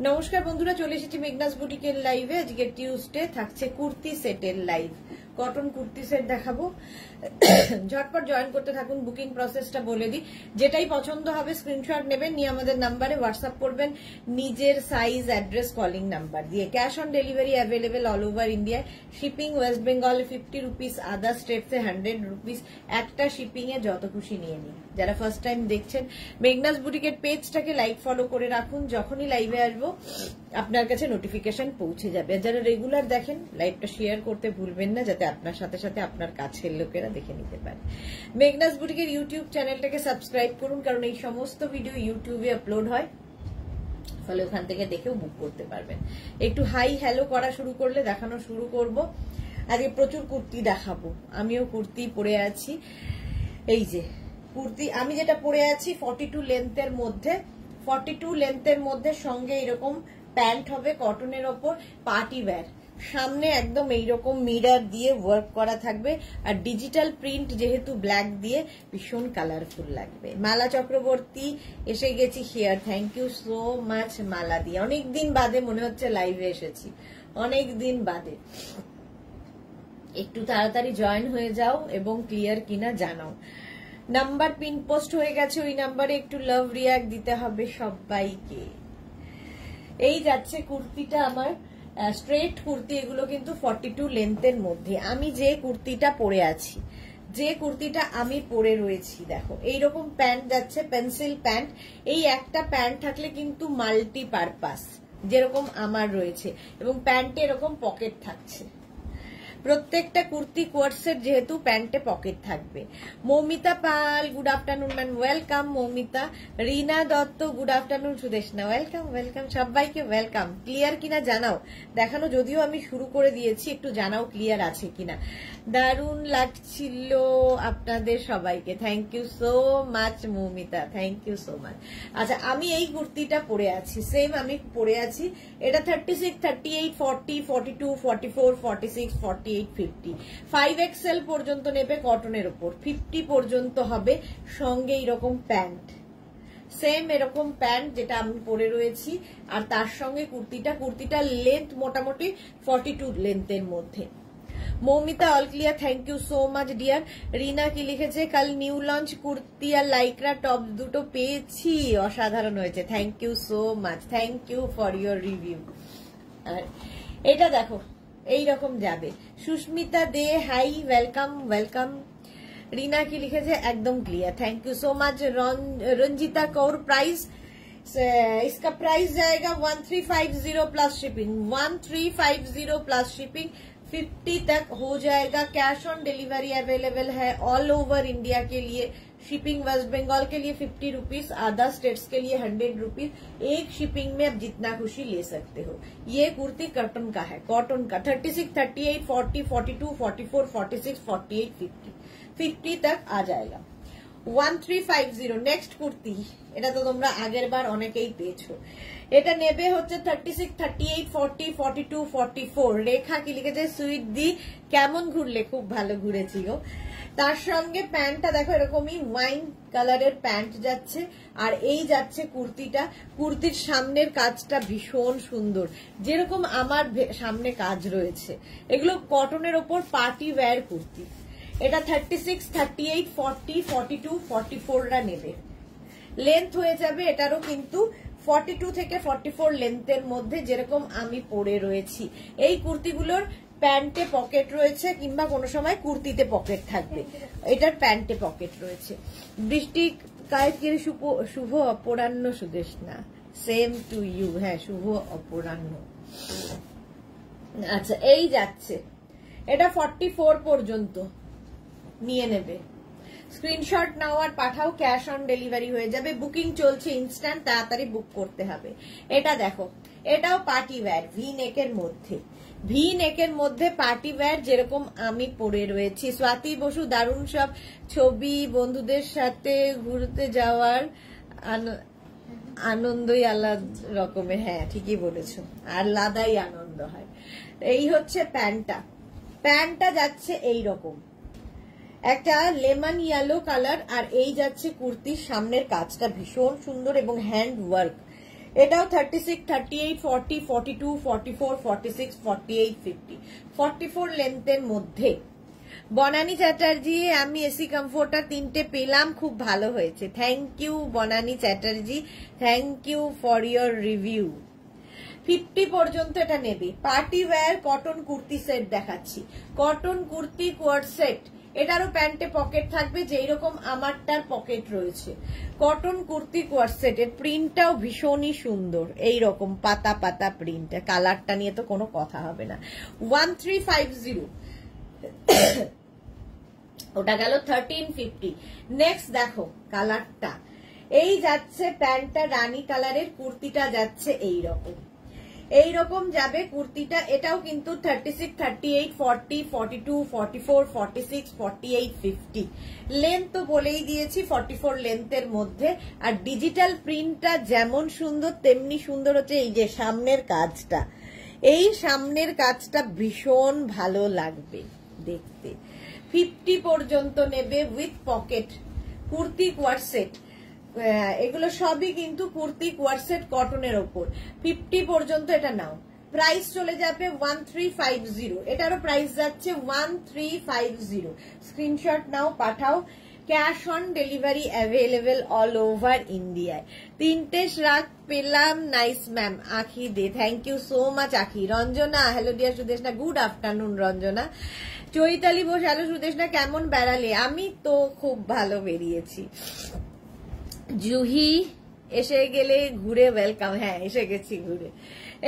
নমস্কার বন্ধুরা, চলে এসেছি মেঘনাস বুটিকের লাইভে। আজকে টিউসডে, থাকছে কুর্তি সেটের লাইভ। কটন কুর্তি সেট দেখাবো। ঝটপট জয়েন করতে থাকুন। বুকিং প্রসেসটা বলে দিই, যেটাই পছন্দ হবে স্ক্রিনশট নেবেন, নিয়ে আমাদের নাম্বারে হোয়াটসঅ্যাপ করবেন নিজের সাইজ, অ্যাড্রেস, কলিং নাম্বার দিয়ে। Cash on delivery available all over ইন্ডিয়ায়। শিপিং ওয়েস্ট বেঙ্গলে 50 রুপিস, আদার স্টেটসে 100 রুপিস। একটা শিপিং এ যত খুশি নিয়ে নিন। যারা ফার্স্ট টাইম দেখছেন, মেঘনাস বুটিকের পেজটাকে লাইক ফলো করে রাখুন। যখনই লাইভে আসবো আপনার কাছে নোটিফিকেশন পৌঁছে যাবে। আর যারা রেগুলার দেখেন, লাইভটা শেয়ার করতে ভুলবেন না, যাতে আপনার সাথে সাথে আপনার কাছের লোকেরা দেখে নিতে পারে। মেঘনাস বুটিকের ইউটিউব চ্যানেলটাকে সাবস্ক্রাইব করুন, কারণ এই সমস্ত ভিডিও ইউটিউবে আপলোড হয়, ফলে ওখান থেকে দেখেও বুক করতে পারবেন। একটু হাই হ্যালো করা শুরু করলে দেখানো শুরু করব। আজকে প্রচুর কুর্তি দেখাবো। আমিও কুর্তি পরে আছি। এই যে কুর্তি আমি যেটা পরে আছি 42 লেন্থের মধ্যে। 42 লেন্থের মধ্যে সঙ্গে এরকম প্যান্ট হবে কটনের ওপর, পার্টি ওয়্যার। সামনে একদম এইরকম মিরর দিয়ে ওয়ার্ক করা থাকবে, আর ডিজিটাল প্রিন্ট যেহেতু ব্ল্যাক দিয়ে ভীষণ কালারফুল লাগবে। মালা চক্রবর্তী এসে গেছি here, thank you so much Mala দিয়ে। অনেকদিন বাদে মনে হচ্ছে লাইভে এসেছি, অনেক দিন বাদে। একটু তাড়াতাড়ি জয়েন হয়ে যাও এবং ক্লিয়ার কিনা জানাও। নাম্বার পিন পোস্ট হয়ে গেছে, ওই নাম্বারে একটু লাভ রিয়াক্ট দিতে হবে সবাইকে। এই যাচ্ছে কুর্তিটা আমার, স্ট্রেট কুর্তি। এগুলো কিন্তু 42 লেন্থের মধ্যে। আমি যে কুর্তিটা পরে আছি, যে কুর্তিটা আমি পরে রয়েছি, দেখো এইরকম প্যান্ট যাচ্ছে, পেন্সিল প্যান্ট। এই একটা প্যান্ট থাকলে কিন্তু মাল্টি পারপাস, যেরকম আমার রয়েছে, এবং প্যান্টে এরকম পকেট থাকছে। প্রত্যেকটা কুর্তি কোয়ার্সের যেহেতু প্যান্টে পকেট থাকবে। Moumita Pal, good afternoon ma'am, welcome Moumita. Rina Dutta, good afternoon. Sudeshna, welcome welcome, সবাইকে ওয়েলকাম। ক্লিয়ার কিনা জানাও, দেখানো যদিও আমি শুরু করে দিয়েছি, একটু জানাও ক্লিয়ার আছে কিনা। দারুণ লাগছিল আপনাদের সবাইকে, thank you so much Moumita, thank you so much. আচ্ছা, আমি এই কুর্তিটা পরে আছি, সেম আমি পরে আছি। এটা 36, 38, 40, 42, 44, 46, 48, 50, 5XL পর্যন্ত নেবে কটনের উপর। 50 পর্যন্ত হবে। সঙ্গে এরকম প্যান্ট, সেম এরকম প্যান্ট যেটা আমি পরে রয়েছি, আর তার সঙ্গে কুর্তিটা লেন্থ মোটামুটি 42 লেন্থের মধ্যে। Moumita all clear, thank you so much dear. Rina কি লিখেছে, কাল নিউ লঞ্চ কুর্তি আর লাইক্রা টপ দুটো পেয়েছি, অসাধারণ হয়েছে, thank you so much, thank you for your review. আর এটা দেখো এইরকম যাবে। Sushmita De, hi, welcome welcome. Rina কি লিখেছে, একদম clear, thank you so much. Ranjita Kaur, price इसका प्राइस जाएगा 1350 प्लस शिपिंग, 1350 प्लस शिपिंग। 50 तक हो जाएगा। कैश ऑन डिलीवरी अवेलेबल है ऑल ओवर इंडिया के लिए। शिपिंग वेस्ट बंगाल के लिए 50 रुपीज, अदर स्टेट्स के लिए 100 रुपीज। एक शिपिंग में आप जितना खुशी ले सकते हो। ये कुर्ती कॉटन का है, कॉटन का। 36, 38, 40, 42, 44, 46, 48, 50, 50 तक आ जाएगा। 1350। নেক্সট কুর্তি, এটা তো তোমরা আগের বার অনেকেই পেয়েছো। এটা নেবে হচ্ছে 36, 38, 40, 42, 44। রেখা কি লিখেছে, সুইট দি কেমন ঘুরলে, খুব ভালো ঘুরেছি গো। তার সঙ্গে প্যান্টটা দেখো এরকমই ওয়াইন কালারের প্যান্ট যাচ্ছে, আর এই যাচ্ছে কুর্তিটা। কুর্তির সামনের কাজটা ভীষণ সুন্দর, যেরকম আমার সামনে কাজ রয়েছে। এগুলো কটনের ওপর পার্টি ওয়্যার কুর্তি। এটা 36, 38, 40, 42, 44রা নেবে। লেন্থ হয়ে যাবে এটারও কিন্তু 42 থেকে 44 লেন্থের মধ্যে, যেরকম আমি পরে রয়েছি। এই কুর্তিগুলোর প্যান্টে পকেট রয়েছে, কিংবা কোনো সময় কুর্তিতে পকেট থাকবে। এটার প্যান্টে পকেট রয়েছে। বৃষ্টি কায়ের শুভ অপরাহ্ন সুদেশনা, সেম টু ইউ। হ্যাঁ, শুভ অপরাহ্ন। আচ্ছা, এই যাচ্ছে, এটা 44 পর্যন্ত নিয়ে নেবে। স্ক্রিনশট নাও আর পাঠাও, ক্যাশ অন ডেলিভারি হয়ে যাবে। বুকিং চলছে ইনস্ট্যান্ট, তাড়াতাড়ি বুক করতে হবে। এটা দেখো, এটাও পার্টি ওয়্যার, ভি নেকের মধ্যে। ভি নেকের মধ্যে পার্টি ওয়্যার, যেরকম আমি পরে রয়েছি। স্বাতি বসু, দারুণ সব ছবি, বন্ধুদের সাথে ঘুরতে যাওয়ার আনন্দই আলাদা রকমের। হ্যাঁ, ঠিকই বলেছো, আলাদাই আনন্দ হয়। এই হচ্ছে প্যান্টটা যাচ্ছে এইরকম, একটা লেমন ইয়েলো কালার। আর এই যাচ্ছে কুর্তির সামনের কাজটা ভীষণ সুন্দর এবং হ্যান্ড ওয়ার্ক। এটাও 36, 38, 40, 42, 44, 46, 48, 50, 44 লেন্থের মধ্যে। বনানী চ্যাটার্জি, আমি এসি কমফোর্টার 3টে পেলাম, খুব ভালো হয়েছে, thank you Banani Chatterjee, thank you for your review. 50 পর্যন্ত এটা নেবে। Party wear cotton kurti set দেখাচ্ছি, কটন কুর্তি কোয়ার্ড সেট, এটারও প্যান্টে পকেট থাকবে যেই রকম আমারটার পকেট রয়েছে। কটন কুর্তি কোয়ার্ড সেট, এর প্রিন্টটাও ভীষণই সুন্দর, এইরকম পাতা পাতা প্রিন্ট, কালারটা নিয়ে তো কোনো কথা হবে না। 1350, ওটা গেল 1350। নেক্সট দেখো কালারটা, এই যাচ্ছে প্যান্টটা রানী কালারের, কুর্তিটা যাচ্ছে এইরকম যাবে কুর্তিটা। এটাও কিন্তু 36, 38, 40, 42, 44, 46, 48, 50 লেন্থ তো বলেই দিয়েছি, 44 লেন্থের মধ্যে। আর ডিজিটাল প্রিন্টটা যেমন সুন্দর তেমনি সুন্দর হচ্ছে এই যে সামনের কাজটা, এই সামনের কাজটা ভীষণ ভালো লাগবে দেখতে। 50 পর্যন্ত নেবে উইথ পকেট কুর্তি কোয়ার্ড সেট, এগুলো সবই কিন্তু কুর্তি কোয়ার্ড সেট কটনের ওপর। 50 পর্যন্ত এটা নাও, প্রাইস চলে যাবে 1350, এটারও প্রাইস যাচ্ছে 1350। Screenshot now, Pathao, cash on delivery available all over ইন্ডিয়ায়। 3টে শ্রাগ পেলাম, নাইস ম্যাম, আখি দে, থ্যাংক ইউ সো মাচ আখি। Ranjana, hello dear Sudeshna, good afternoon Ranjana. Chaitali Bose, hello Sudeshna, কেমন বেড়ালে? আমি তো খুব ভালো বেরিয়েছি। জুহি, এসে গেলে ঘুরে ওয়েলকাম, হ্যাঁ এসে গেছি ঘুরে।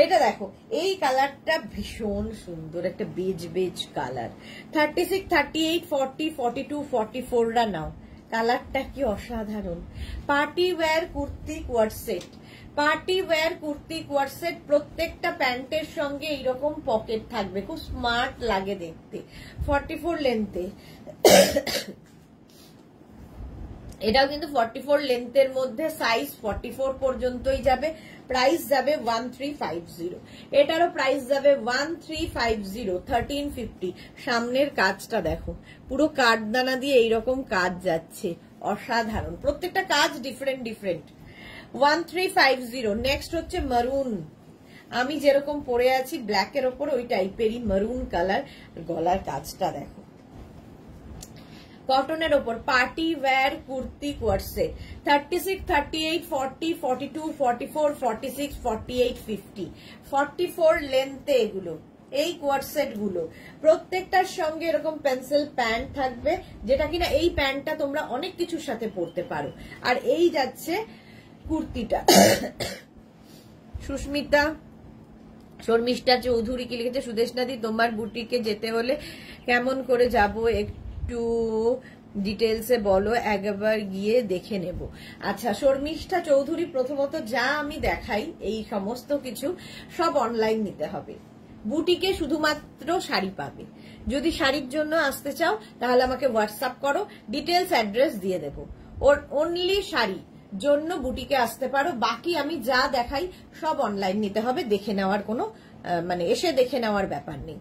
এটা দেখো, এই কালারটা ভীষণ সুন্দর, একটা বেজ বেজ কালার। 36, 38, 40, 42, 44 রা নাও, কালারটা কি অসাধারণ। Party wear kurti কোয়ার্ড set, party wear kurti কোয়ার্ড set, প্রত্যেকটা প্যান্টের সঙ্গে এইরকম পকেট থাকবে, খুব স্মার্ট লাগে দেখতে। 44 লেন্থে, এটাও কিন্তু 44 লেন্থের মধ্যে, সাইজ 44 পর্যন্তই যাবে। প্রাইস যাবে 1350, এটারও প্রাইস যাবে 1350, 1350। সামনের কাজটা দেখো, পুরো কাঠদানা দিয়ে এইরকম কাজ যাচ্ছে, অসাধারণ, প্রত্যেকটা কাজ ডিফারেন্ট ডিফারেন্ট। 1350। নেক্সট হচ্ছে মারুন, আমি যেরকম পরে আছি ব্ল্যাকের ওপর ওই টাইপেরই মারুন কালার, গলার কাজটা দেখো, কটনের ওপর। পার্টি ওয়্যার কুর্তি কোয়ার্ড সেট, 36, 38, 40, 42, 44, 46, 48, 50, 44 লেন্থে এগুলো, এই কোয়ার্ড সেট গুলো। প্রত্যেকটার সঙ্গে এরকম পেন্সিল প্যান্ট থাকবে, যেটা কিনা এই প্যান্টটা তোমরা অনেক কিছুর সাথে পরতে পারো। আর এই যাচ্ছে কুর্তিটা। সুস্মিতা, শর্মিষ্ঠা চৌধুরী কি লিখেছে, সুদেশনাদি তোমার বুটিকে যেতে হলে কেমন করে যাব, একটু ডিটেলসে বলো, একবার গিয়ে দেখে নেব। আচ্ছা শর্মিষ্ঠা চৌধুরী, প্রথমত যা আমি দেখাই এই সমস্ত কিছু সব অনলাইন নিতে হবে। বুটিকে শুধুমাত্র শাড়ি পাবে, যদি শাড়ির জন্য আসতে চাও তাহলে আমাকে হোয়াটসঅ্যাপ করো, ডিটেলস অ্যাড্রেস দিয়ে দেবো। ওর অনলি শাড়ি জন্য বুটিকে আসতে পারো, বাকি আমি যা দেখাই সব অনলাইন নিতে হবে, দেখে নেওয়ার কোনো মানে এসে দেখে নেওয়ার ব্যাপার নেই।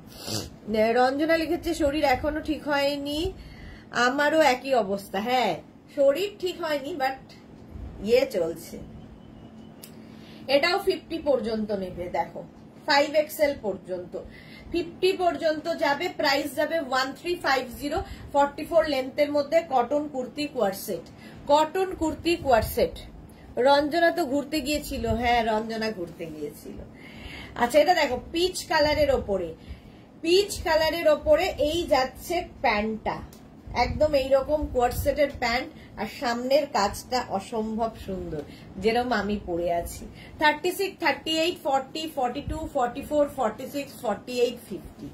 রঞ্জনা লিখেছে শরীর এখনো ঠিক হয়নি, আমারও একই অবস্থা, হ্যাঁ শরীর ঠিক হয়নি বাট ইয়ে চলছে। এটাও 50 পর্যন্ত নেবে, দেখো 5XL পর্যন্ত, 50 পর্যন্ত যাবে, প্রাইস যাবে 1350, 44 লেন্থের মধ্যে cotton kurti কোয়ার্ড set, cotton kurti কোয়ার্ড set. Ranjana তো ঘুরতে গিয়েছিল, হ্যাঁ রঞ্জনা ঘুরতে গিয়েছিল। আচ্ছা এটা দেখো পিচ কালারের ওপরে, পিচ কালারের ওপরে এই যাচ্ছে প্যান্টটা, একদম এইরকম কোয়ার্ড সেটের প্যান্ট, আর সামনের কাজটা অসম্ভব সুন্দর যেরকম আমি পরে আছি। 36, 38, 40, 42, 44, 46, 48, 50।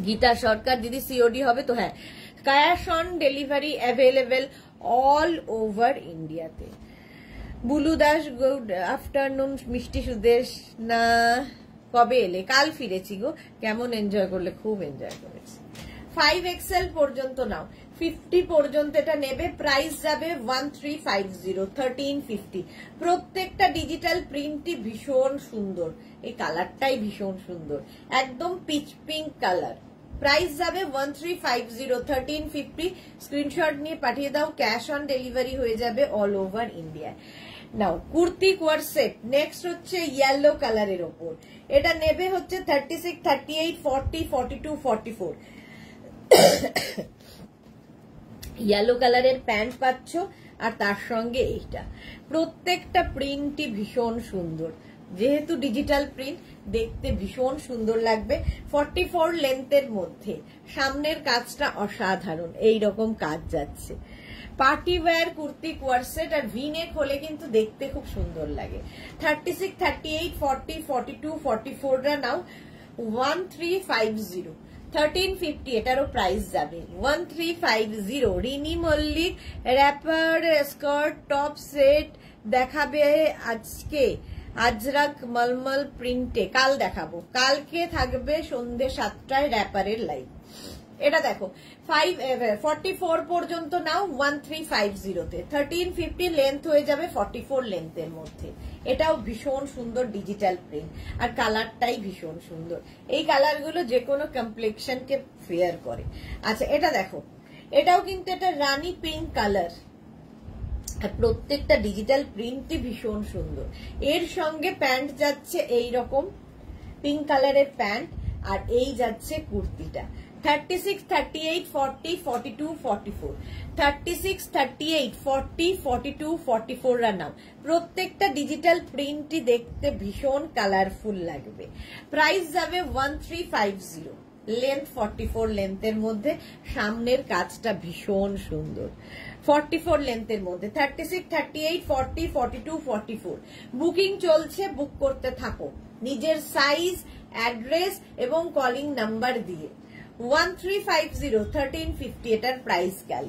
গীতা সরকার, দিদি সিওডি হবে তো? হ্যাঁ, cash on delivery available all over ইন্ডিয়াতে। Bulu Das, good afternoon. মিষ্টি সুদেশ, না কবে এলে? কাল ফিরেছি গো। কেমন এনজয় করলে? খুব এনজয় করেছি। 5XL পর্যন্ত নাও, 50 পর্যন্ত এটা নেবে, প্রাইস যাবে 1350, 1350। প্রত্যেকটা ডিজিটাল প্রিন্টই ভীষণ সুন্দর, এই কালারটাই ভীষণ সুন্দর, একদম পিচ পিঙ্ক কালার। প্রাইস যাবে 1350, 1350। স্ক্রিনশট নিয়ে পাঠিয়ে দাও, ক্যাশ অন ডেলিভারি হয়ে যাবে অল ওভার ইন্ডিয়া। নাও কুর্তি কোয়ার সেট। নেক্সট হচ্ছে ইয়েলো কালারের ওপর, এটা নেবে হচ্ছে 36, 38, 40, 42, 44। ইয়েলো কালারের প্যান্ট পাচ্ছ আর তার সঙ্গে এইটা। প্রত্যেকটা প্রিন্টই ভীষণ সুন্দর, যেহেতু ডিজিটাল প্রিন্ট দেখতে ভীষণ সুন্দর লাগবে। 44 লেন্থের মধ্যে সামনের কাজটা অসাধারণ, এই রকম কাজ যাচ্ছে। পার্টি ওয়্যার কুর্তি কোয়ারসেট আর ভিনেক হলে কিন্তু দেখতে খুব সুন্দর লাগে। 36, 38, 40, 42, 44 রা নাও 1350, 1350 এটারও প্রাইস যাবে 1350। Rini Mallick wrapper skirt top set দেখাবে আজকে আজরাক মলমল প্রিন্টে, কাল দেখাবো। কালকে থাকবে সন্ধ্যে 7টায় র্যাপারের লাইভ। এটা দেখো 44 পর্যন্ত নাও 1350 তে, 1350 লেন্থ হয়ে যাবে 44 লেন্থের মধ্যে। এটাও ভীষণ সুন্দর ডিজিটাল প্রিন্ট আর কালারটাই ভীষণ সুন্দর। এই কালারগুলো যে কোনো কমপ্লেক্সনকে ফেয়ার করে। আচ্ছা এটা দেখো, এটাও কিন্তু এটা রানী পিঙ্ক কালার আর প্রত্যেকটা ডিজিটাল প্রিন্টই ভীষণ সুন্দর। এর সঙ্গে প্যান্ট যাচ্ছে এই রকম পিঙ্ক কালারের প্যান্ট আর এই যাচ্ছে কুর্তিটা। 36, 38, 40, 42, 44, 36, 38, 40, 42, 44 রা নাও। প্রত্যেকটা ডিজিটাল প্রিন্টই দেখতে ভীষণ কালারফুল লাগবে। প্রাইস যাবে 1350, লেন্থ 44 লেন্থের মধ্যে, সামনের কাজটা ভীষণ সুন্দর। 44 লেন্থের মধ্যে 36, 38, 40, 42, 44 বুকিং চলছে, বুক করতে থাকো নিজের সাইজ, অ্যাড্রেস এবং কলিং নাম্বার দিয়ে। 1350, 1350 এটার প্রাইস গেল।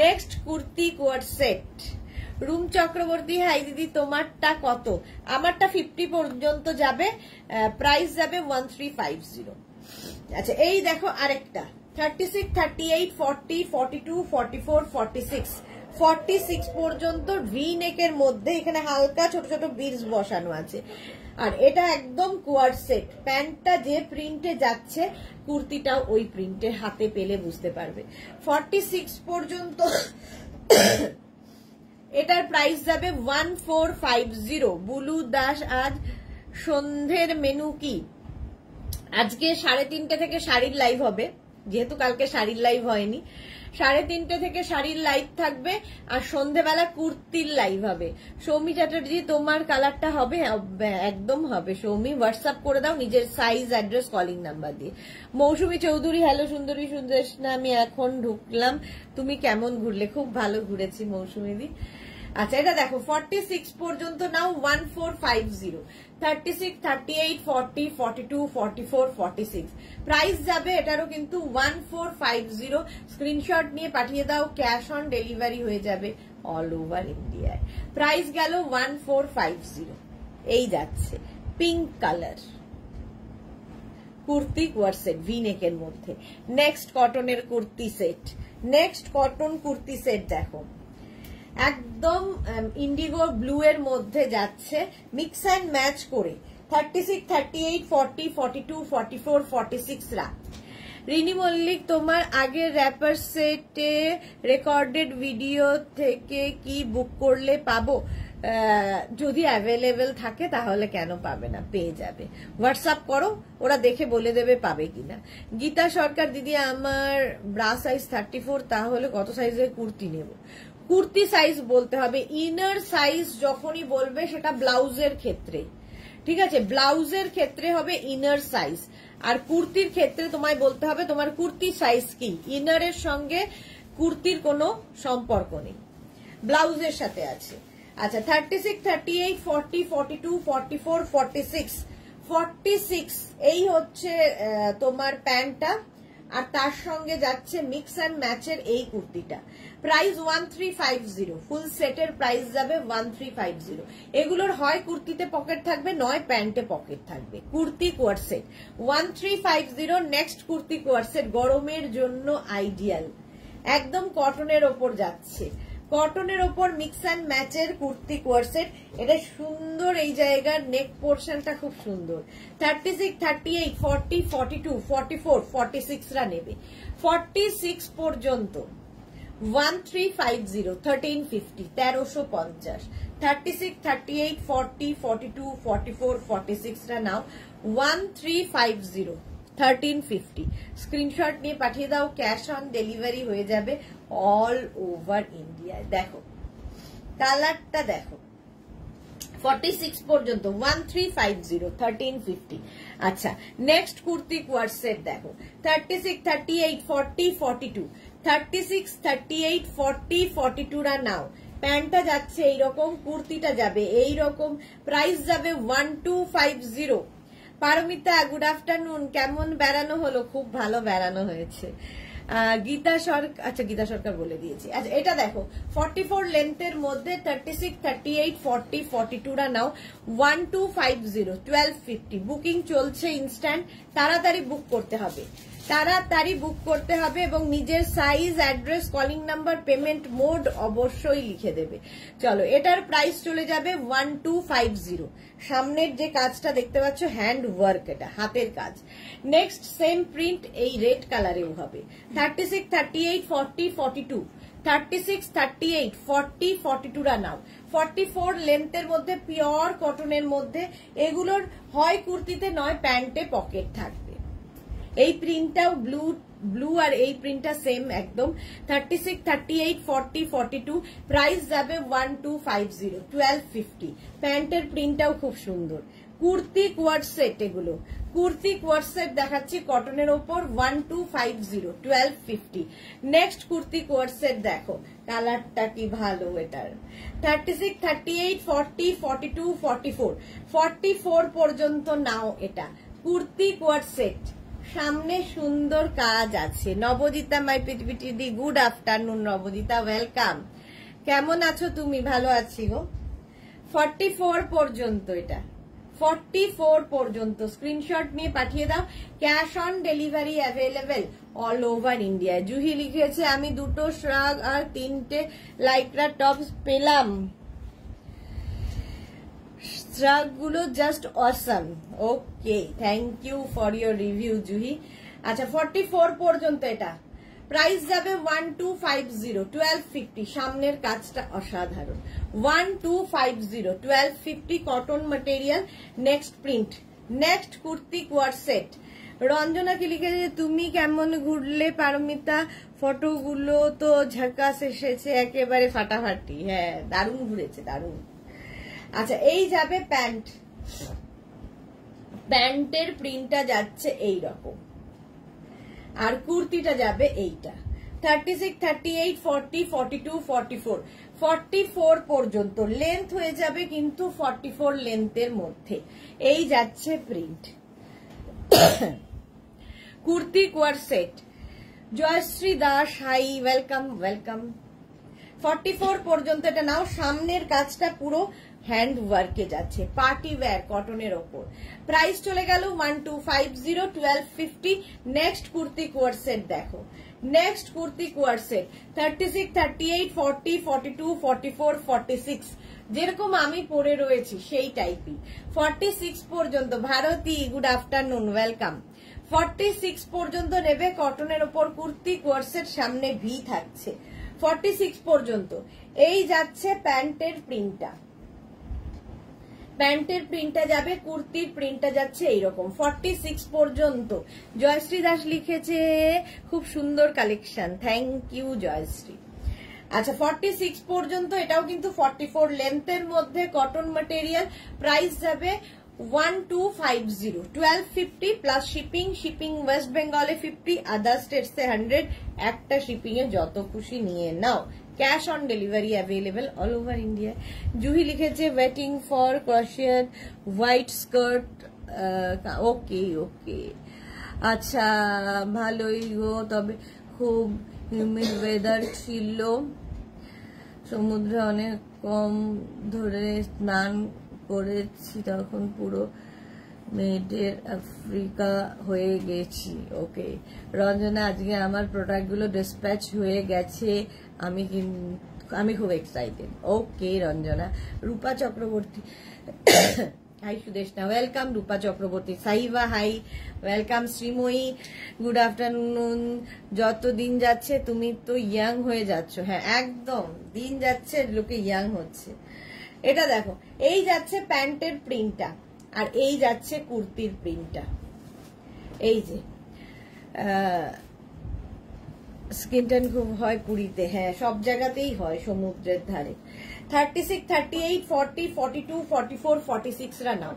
Next kurti coord set. Room Chakraborty high দিদি, তোমারটা কত? আমারটা 50 পর্যন্ত যাবে, প্রাইস যাবে 1350। আচ্ছা এই দেখো আরেকটা 36, 38, 40, 42, 44, 46, 46 পর্যন্ত ভি নেকের মধ্যে, এখানে হালকা ছোট ছোট বিটস বসানো আছে। আর এটা একদম কোয়ার সেট, প্যান্টটা যে প্রিন্টে যাচ্ছে কুর্তিটাও ওই প্রিন্টে, হাতে পেলে বুঝতে পারবে। 46 পর্যন্ত এটার প্রাইস যাবে 1450। বুলু দাস, আজ সন্ধ্যের মেনু কি? আজকে 3:30 থেকে শাড়ির লাইভ হবে, যেহেতু কালকে শাড়ির লাইভ হয়নি। 3:30 থেকে শাড়ির লাইভ থাকবে আর সন্ধ্যেবেলা কুর্তির লাইভ হবে। সৌমি চ্যাটার্জি, তোমার কালারটা হবে? একদম হবে সৌমি, হোয়াটসঅ্যাপ করে দাও নিজের সাইজ, অ্যাড্রেস, কলিং নাম্বার দিয়ে। মৌসুমী চৌধুরী, হ্যালো সুন্দরী সুন্দরেশ না, আমি এখন ঢুকলাম, তুমি কেমন ঘুরলে? খুব ভালো ঘুরেছি মৌসুমী দি। আচ্ছা এটা দেখো 46 পর্যন্ত নাও 1450, 36, 38, 40, 42, 44, 46 প্রাইস যাবে এটারও কিন্তু 1450। স্ক্রিনশট নিয়ে পাঠিয়ে দাও, ক্যাশ অন ডেলিভারি হয়ে যাবে অল ওভার ইন্ডিয়ায়। প্রাইস গেল 1450। এই যাচ্ছে pink colour kurti coord set V নেকের মধ্যে। নেক্সট কটনের kurti set, next cotton kurti set দেখো একদম ইন্ডিগো ব্লু এর মধ্যে যাচ্ছে, মিক্স অ্যান্ড ম্যাচ করে। 36, 38, 40, 42, 44, 46 রা। রিনি মল্লিক, তোমার আগের র্যাপার সেটে রেকর্ডেড ভিডিও থেকে কি বুক করলে পাবো? যদি অ্যাভেলেবেল থাকে তাহলে কেন পাবে না, পেয়ে যাবে। হোয়াটসঅ্যাপ করো, ওরা দেখে বলে দেবে পাবে কিনা। গীতা সরকার, দিদি আমার ব্রা সাইজ 34, তাহলে কত সাইজের কুর্তি নেব? কুর্তি সাইজ বলতে হবে, ইনার সাইজ যখনই বলবে সেটা ব্লাউজের ক্ষেত্রে, ঠিক আছে? ব্লাউজের ক্ষেত্রে হবে ইনার সাইজ, আর কুর্তির ক্ষেত্রে তোমায় বলতে হবে তোমার কুর্তি সাইজ কি। ইনারের সঙ্গে কুর্তির কোনো সম্পর্ক নেই, ব্লাউজের সাথে আছে। আচ্ছা 36, 38, 40, 42, 44, 46, 46 এই হচ্ছে তোমার প্যান্টটা, আর তার সঙ্গে যাচ্ছে মিক্স অ্যান্ড ম্যাচের এই কুর্তিটা। প্রাইস 1350, ফুল সেটের প্রাইস যাবে 1350। এগুলোর হয় কুর্তিতে পকেট থাকবে, নয় প্যান্টে পকেট থাকবে। Kurti coord set 1350। Next kurti coord set গরমের জন্য আইডিয়াল, একদম কটনের ওপর যাচ্ছে, কটনের ওপর মিক্স অ্যান্ড ম্যাচের কুর্তি কোয়ার সেট। এটা সুন্দর, এই জায়গার নেক পোর্শনটা খুব সুন্দর। 36, 38, 40, 42, 44, 46 রা নেবে। 46 পর্যন্ত 1350 1350 1350 36 38 40 42 44 46 রা নাও 1350 1350 স্ক্রিনশট নিয়ে পাঠিয়ে দাও ক্যাশ অন ডেলিভারি হয়ে যাবে অল ওভার ইন্ডিয়ায় দেখো কালারটা দেখো 46 পর্যন্ত 1350 1350 আচ্ছা নেক্সট কুর্তি কোয়ার সেট দেখো 36 38 40 42 36 38 40 42 রা নাও প্যান্টটা যাচ্ছে এইরকম কুর্তিটা যাবে এইরকম প্রাইস যাবে 1250 পারমিতা গুড আফটারনুন কেমন বেড়ানো হলো খুব ভালো বেড়ানো হয়েছে গীতা সরকার আচ্ছা গীতা সরকার বলে দিয়েছি আচ্ছা এটা দেখো 44 লেন্থের মধ্যে 36 38 40 42 রা নাও 1250 1250 বুকিং চলছে ইনস্ট্যান্ট তাড়াতাড়ি বুক করতে হবে এবং নিজের size address calling number payment mode অবশ্যই লিখে দেবে চলো এটার প্রাইস চলে যাবে 1250 সামনের যে কাজটা দেখতে পাচ্ছ হ্যান্ড ওয়ার্ক এটা হাতের কাজ নেক্সট সেম প্রিন্ট এই রেড কালারেও হবে 36 38 40 42 36 38 40 42 রা নাও 44 লেন্থের মধ্যে পিওর কটনের মধ্যে এগুলোর হয় কুর্তিতে নয় প্যান্টে পকেট থাকবে এই প্রিন্টটাও ব্লু আর এই প্রিন্টটা সেম একদম 36 38 40 42 প্রাইস যাবে 1250 1250 প্যান্টের প্রিন্টটাও খুব সুন্দর কুর্তি কোয়ার্ড সেট এগুলো কুর্তি কোয়ার্ড সেট দেখাচ্ছি কটনের ওপর 1250 1250 নেক্সট কুর্তি কোয়ার্ড সেট দেখো কালারটা কি ভালো এটার 36 38 40 42 44 44 পর্যন্ত নাও এটা কুর্তি কোয়ার্ড সেট সামনে সুন্দর কাজ আছে নবজিতা মাই পিটিপিটি গুড আফটারনুন নবজিতা ওয়েলকাম কেমন আছো তুমি ভালো আছি গো 44 পর্যন্ত এটা 44 পর্যন্ত স্ক্রিনশট নিয়ে পাঠিয়ে দাও cash on delivery available all over India Juhi লিখেছে আমি দুটো শ্রাগ আর 3টে লাইক্রা টপস পেলাম গুলো just awesome okay thank you for your review Juhi আচ্ছা 44 পর্যন্ত এটা প্রাইস যাবে 1250 1250 সামনের কাজটা অসাধারণ 1250 1250 cotton material next print next kurti coord set Ranjana কি লিখেছে তুমি কেমন ঘুরলে পারমিতা ফটোগুলো তো ঝাকাস এসেছে একেবারে ফাটাফাটি হ্যাঁ দারুণ ঘুরেছে দারুণ আচ্ছা এই যাবে প্যান্ট প্যান্টের প্রিন্টটা যাচ্ছে এই রকম আর কুর্তিটা যাবে এইটা 36 38 40 42 44 44 পর্যন্ত লেন্থ হয়ে যাবে কিন্তু 44 লেন্থের মধ্যে এই যাচ্ছে print kurti coord set Jayashree Das hi welcome welcome 44 পর্যন্ত এটা নাও সামনের কাজটা পুরো হ্যান্ড ওয়ার্কে যাচ্ছে পার্টি ওয়্যার কটনের ওপর প্রাইস চলে গেল 1250 1250 নেক্সট কুর্তি কোয়ার সেট দেখো নেক্সট কুর্তি কোয়ার সেট 36 38 40 42 44 46 যেরকম আমি পরে রয়েছি সেই টাইপই 46 পর্যন্ত ভারতী গুড আফটারনুন ওয়েলকাম 46 পর্যন্ত নেবে কটনের ওপর কুর্তি কোয়ার সেট সামনে ভি থাকছে 46 পর্যন্ত এই যাচ্ছে প্যান্টের প্রিন্টটা প্যান্টের প্রিন্টটা যাবে কুর্তির প্রিন্টটা যাচ্ছে এইরকম 46 পর্যন্ত জয়শ্রী দাস লিখেছে খুব সুন্দর কালেকশন থ্যাংক ইউ জয়শ্রী আচ্ছা 46 পর্যন্ত এটাও কিন্তু 44 লেন্থের মধ্যে কটন ম্যাটেরিয়াল প্রাইস যাবে 1250 1250 প্লাস শিপিং ওয়েস্ট বেঙ্গলে 50 আদার স্টেটসে 100 একটা শিপিং এ যত খুশি নিয়ে নাও cash on delivery available all over India Juhi লিখেছে waiting for crochet white skirt okay okay আচ্ছা ভালোই গো তবে খুব হিউমিড ওয়েদার ছিল সমুদ্রে অনেক কম ধরে স্নান করেছি তখন পুরো মেয়েদের আফ্রিকা হয়ে গেছি ওকে রঞ্জনা আজকে আমার প্রোডাক্টগুলো ডিসপ্যাচ হয়ে গেছে আমি খুব excited okay Ranjana Rupa Chakraborty hi Sudeshna, welcome Rupa Chakraborty, Saiba hi, welcome Srimoyee, good afternoon. যত দিন যাচ্ছে তুমি তো ইয়াং হয়ে যাচ্ছ। হ্যাঁ একদম, দিন যাচ্ছে লোকে ইয়াং হচ্ছে। এটা দেখো, এই যাচ্ছে প্যান্টের প্রিন্টটা আর এই যাচ্ছে কুর্তির প্রিন্টটা। এই যে স্কিন ট্যান খুব হয় পুরীতে, হ্যাঁ সব জায়গাতেই হয় সমুদ্রের ধারে। 36, 38, 40, 42, 44, 46 রা নাও।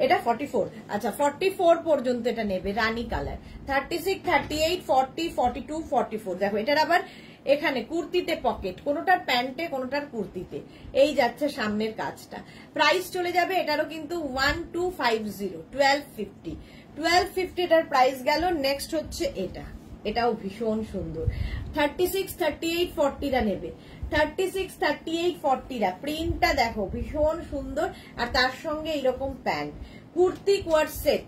এটা 44, আচ্ছা 44 পর্যন্ত এটা নেবে, রানী কালার। 36, 38, 40, 42, 44। দেখো এটার আবার এখানে কুর্তিতে পকেট, কোনোটার প্যান্টে কোনোটার কুর্তিতে। এই যাচ্ছে সামনের কাজটা। প্রাইস চলে যাবে এটারও কিন্তু 1250, 1250, 1250 এটার প্রাইস গেল। নেক্সট হচ্ছে এটা, এটাও ভীষণ সুন্দর। 36, 38, 40 রা নেবে। 36, 38, 40 রা প্রিন্টটা দেখো ভীষণ সুন্দর, আর তার সঙ্গে এইরকম প্যান্ট। কুর্তি কোয়ার সেট,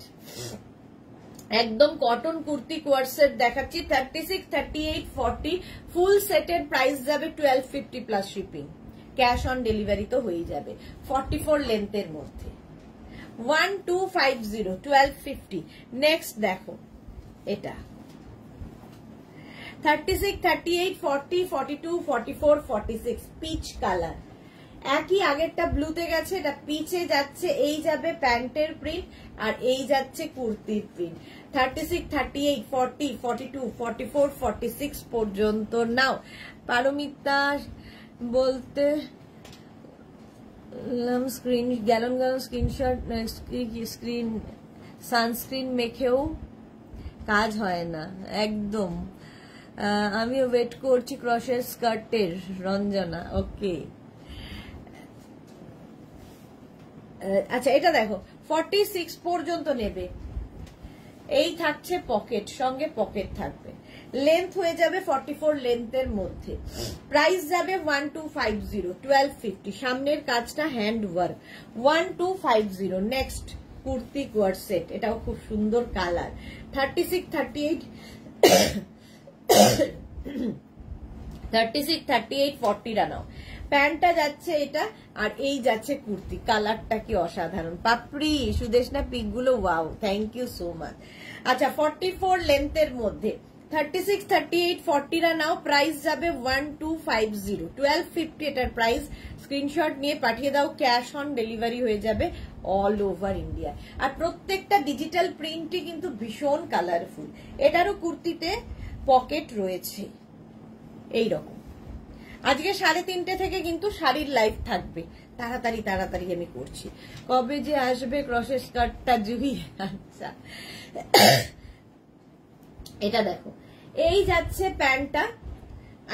একদম কটন কুর্তি কোয়ার সেট দেখাচ্ছি। 36, 38, 40 ফুল সেটের প্রাইস যাবে 1250 plus shipping, cash on delivery তো হয়ে যাবে। 44 লেন্থের মধ্যে 1250, 1250। নেক্সট দেখো এটা 36, 38, 40, 42, 44, 46 পিচ কালার। একই আগেরটা ব্লুতে গেছে, এটা পিচে যাচ্ছে। এই যাবে প্যান্টের প্রিন্ট আর এই যাচ্ছে কুর্তির প্রিন্ট। 36, 38, 40, 42, 44, 46 পর্যন্ত নাও। পারমিতা বলতে স্ক্রিন গ্যালন স্ক্রিনশট, স্ক্রিন সানস্ক্রিন মেখেও কাজ হয় না একদম। আমিও ওয়েট করছি ক্রসের স্কার্টের, রঞ্জনা। ওকে আচ্ছা এটা দেখো 46 পর্যন্ত নেবে। এই থাকছে পকেট, সঙ্গে পকেট থাকবে। লেন্থ হয়ে যাবে 44 লেন্থের মধ্যে। প্রাইস যাবে 1250, 1250। সামনের কাজটা hand work, 1250। Next kurti coord set, এটাও খুব সুন্দর কালার। 36, 38, 36, 38, 40 রা নাও। প্যান্টটা যাচ্ছে এটা আর এই যাচ্ছে কুর্তি। কালারটা কি অসাধারণ। পাপড়ি সুদেশনা পিক গুলো wow, thank you so much. আচ্ছা 44 লেন্থের মধ্যে 36, 38, 40 রা নাও। প্রাইস যাবে 1250, 1250 এটার প্রাইস। স্ক্রিনশট নিয়ে পাঠিয়ে দাও, ক্যাশ অন ডেলিভারি হয়ে যাবে অল ওভার ইন্ডিয়া। আর প্রত্যেকটা ডিজিটাল প্রিন্টই কিন্তু ভীষণ কালারফুল। এটারও কুর্তিতে পকেট রয়েছে এইরকম। আজকে 3:30 থেকে কিন্তু শাড়ির লাইভ থাকবে। তাড়াতাড়ি তাড়াতাড়ি আমি করছি। কবে যে আসবে ক্রসের স্কার্টটা জুহি? আচ্ছা এটা দেখো, এই যাচ্ছে প্যান্টটা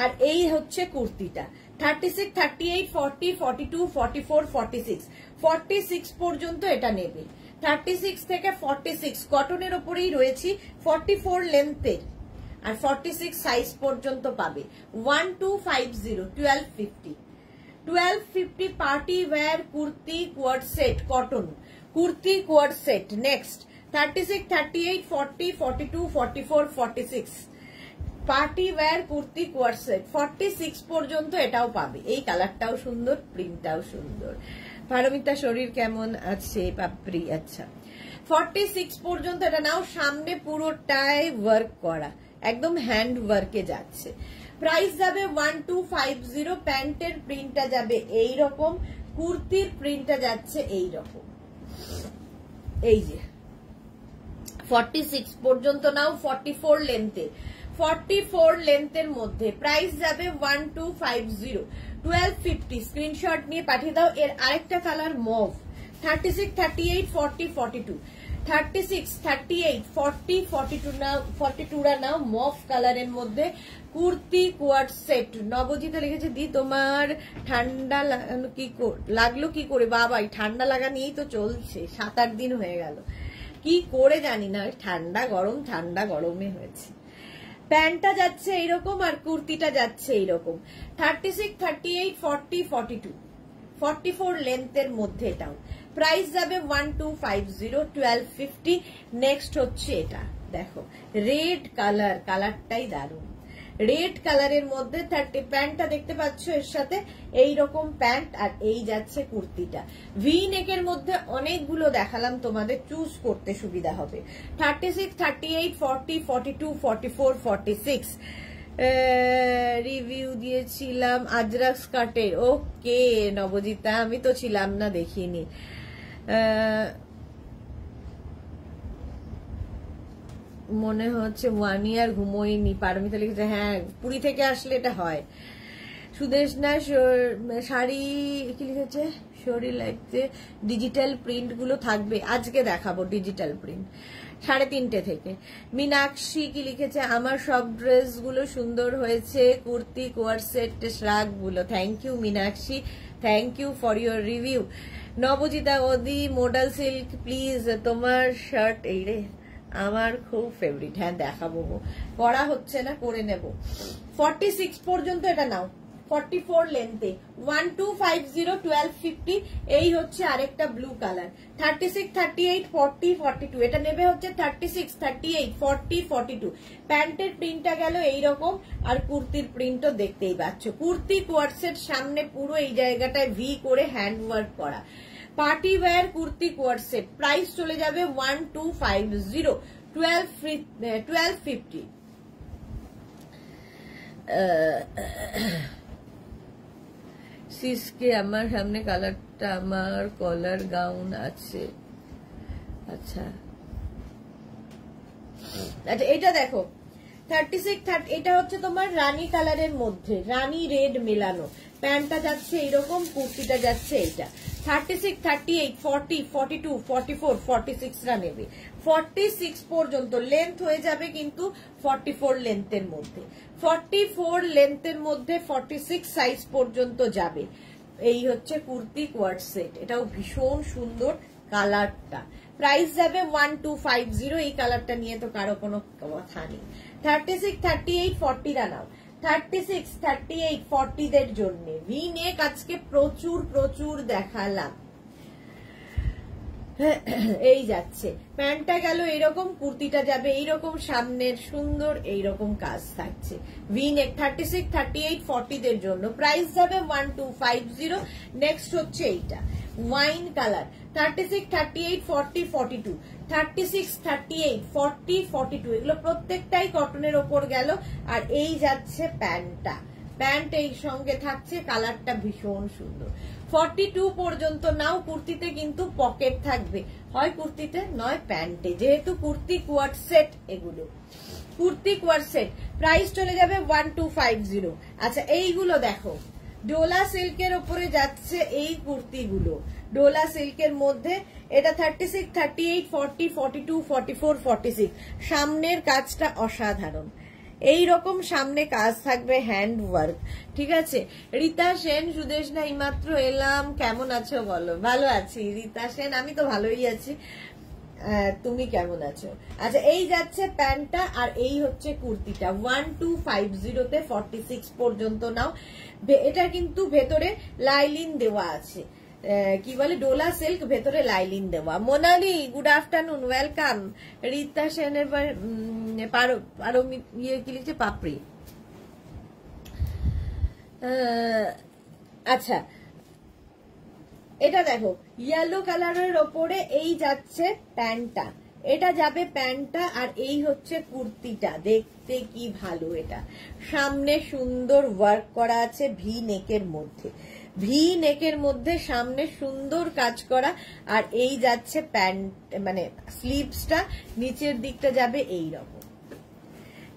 আর এই হচ্ছে কুর্তিটা। 36, 38, 40, 42, 44, 46, 46 পর্যন্ত এটা নেবে। 36 থেকে 46 কটনের ওপরেই রয়েছি। 44 লেন্থের আর 46 সাইজ পর্যন্ত পাবে। 1250, 1250, 1250 party wear kurti কোয়ার্ড set, cotton kurti কোয়ার্ড set. Next 36, 38, 40, 42, 44, 46 party wear kurti কোয়ার্ড set. 46 পর্যন্ত এটাও পাবে। এই কালারটাও সুন্দর, প্রিন্টটাও সুন্দর। পারমিতা শরীর কেমন আছে পাপড়ি? আচ্ছা 46 পর্যন্ত এটা নাও। সামনে পুরোটাই ওয়ার্ক করা, একদম হ্যান্ড ওয়ার্কে যাচ্ছে। প্রাইস যাবে 1250। প্যান্টের প্রিন্টটা যাবে এইরকম, কুর্তির প্রিন্টটা যাচ্ছে এইরকম। এই যে 46 পর্যন্ত নাও। 44 লেন্থে, 44 লেন্থের মধ্যে প্রাইস যাবে 1250, 1250। স্ক্রিনশট নিয়ে পাঠিয়ে দাও। এর আরেকটা কালার মভ। 36, 38, 40, 42, 36, 38, 40, 42 নাও। 42 রা নাও মভ কালারের মধ্যে কুর্তি কোয়ার্ড সেট। নবজিতে লিখেছে দি তোমার ঠান্ডা লাগলো কি করে? বাবাই ঠান্ডা লাগা নিয়েই তো চলছে, 7-8 দিন হয়ে গেল। কি করে জানি না, ঠান্ডা গরম ঠান্ডা গরমে হয়েছে। প্যান্টটা যাচ্ছে এইরকম আর কুর্তিটা যাচ্ছে এইরকম। 36, 38, 40, 42, 44 লেন্থের মধ্যে এটাও। প্রাইস যাবে 1250, 1250। নেক্সট হচ্ছে এটা দেখো, রেড কালার, কালারটাই দারুণ। রেড কালারের মধ্যে 30 প্যান্টটা দেখতে পাচ্ছ, এর সাথে এইরকম প্যান্ট, আর এই যাচ্ছে কুর্তিটা। ভি নেকের মধ্যে অনেকগুলো দেখালাম, তোমাদের চুজ করতে সুবিধা হবে। 36, 38, 40, 42, 44, 46 রিভিউ দিয়েছিলাম আজরাক স্কার্টের। ওকে নবজিতা, আমি তো ছিলাম না, দেখিনি। মনে হচ্ছে 1 ইয়ার ঘুমোইনি। পারমিতা লিখেছে হ্যাঁ, পুরী থেকে আসলে এটা হয়। সুদেশ না শাড়ি কি লিখেছে, শরীর লাগছে ডিজিটাল প্রিন্ট গুলো থাকবে, আজকে দেখাবো ডিজিটাল প্রিন্ট 3:30 থেকে। মীনাক্ষী কি লিখেছে, আমার সব ড্রেস গুলো সুন্দর হয়েছে, কুর্তি কোয়ারসেট শ্রাগ গুলো। Thank you Meenakshi, thank you for your review. Nabajita ওদি মডেল সিল্ক প্লিজ, তোমার শার্ট এই রে আমার খুব ফেভারিট। হ্যাঁ দেখাবো, করা হচ্ছে না, করে নেব। 46 পর্যন্ত এটা নাও, 44 লেন্থে 1250 1250। এই হচ্ছে আরেকটা ব্লু কালার। 36, 38, 40, 42 এটা নেবে হচ্ছে 36, 38, 40, 42। প্যান্টের প্রিন্টটা গেল এইরকম, আর কুর্তির প্রিন্টও দেখতেই পাচ্ছ। কুর্তি কোয়ার্সেট সামনে পুরো এই জায়গাটায় ভি করে হ্যান্ড ওয়ার্ক করা। পার্টি ওয়্যার কুর্তি কোয়ার্সেট, প্রাইস চলে যাবে 1250, 1250। সিসকে আমার সামনে কালারটা, আমার কলার গাউন আছে। আচ্ছা আচ্ছা, এটা দেখো 36, 30 এটা হচ্ছে তোমার রানী কালারের মধ্যে রানী রেড মেলানো। প্যান্টটা যাচ্ছে এইরকম, কুর্তিটা যাচ্ছে এইটা। 36, 38, 40, 42, 44, 46 রা নেবে। 46 পর্যন্ত লেন্থ হয়ে যাবে কিন্তু 44 লেন্থের মধ্যে। 44 লেন্থের মধ্যে 46 সাইজ পর্যন্ত যাবে। এই হচ্ছে কুর্তি কোয়ার্ট সেট, এটাও ভীষণ সুন্দর কালারটা। প্রাইস যাবে 1250। এই কালারটা নিয়ে তো কারো কোনো কথা নেই। 36, 38, 40 রা নাও। 36, 38, 40 দের জন্য ভি নেক আজকে প্রচুর প্রচুর দেখালাম। এই যাচ্ছে প্যান্টটা গেল এইরকম, কুর্তিটা যাবে এইরকম, সামনের সুন্দর এইরকম কাজ থাকছে। ভি নেক 36, 38, 40 দের জন্য প্রাইস যাবে 1250। নেক্সট হচ্ছে এইটা ওয়াইন কালার। 36, 38, 40, 42, 36, 38, 40, 42 এগুলো প্রত্যেকটাই কটনের ওপর গেল। আর এই যাচ্ছে প্যান্টটা, প্যান্ট এই সঙ্গে থাকছে, কালারটা ভীষণ সুন্দর। 42 পর্যন্ত নাও। কুর্তিতে কিন্তু পকেট থাকবে, হয় কুর্তিতে নয় প্যান্টে, যেহেতু কুর্তি কোয়ার্ট সেট এগুলো। কুর্তি কোয়ার্ট সেট প্রাইস চলে যাবে 1250। আচ্ছা এইগুলো দেখো, ডোলা সিল্কের ওপরে যাচ্ছে এই কুর্তিগুলো, ডোলা সিল্কের মধ্যে। এটা 36, 38, 40, 42, 44, 46। সামনের কাজটা অসাধারণ, এই রকম সামনে কাজ থাকবে, হ্যান্ড ওয়ার্ক। ঠিক আছে। রীতা সেন, সুদেশ না এইমাত্র এলাম, কেমন আছো বলো? ভালো আছি রীতা সেন, আমি তো ভালোই আছি, তুমি কেমন আছো? আচ্ছা এই যাচ্ছে প্যান্টটা, আর এই হচ্ছে কুর্তিটা। 1250 তে 46 পর্যন্ত নাও। এটা কিন্তু ভেতরে লাইলিন দেওয়া আছে, কি বলে ডোলা সিল্ক, ভেতরে লাইলিন দেওয়া। Monali good afternoon, welcome. Rita সেনের পারো ইয়ে কি লিখছে, পাপড়ি। আচ্ছা এটা দেখো ইয়েলো কালারের ওপরে এই যাচ্ছে প্যান্টটা, এটা যাবে প্যান্টটা, আর এই হচ্ছে কুর্তিটা। দেখতে কি ভালো, এটা সামনে সুন্দর ওয়ার্ক করা আছে ভি নেকের মধ্যে, ভি নেকের মধ্যে সামনে সুন্দর কাজ করা। আর এই যাচ্ছে প্যান্ট, মানে স্লিভসটা নিচের দিকটা যাবে এই রকম,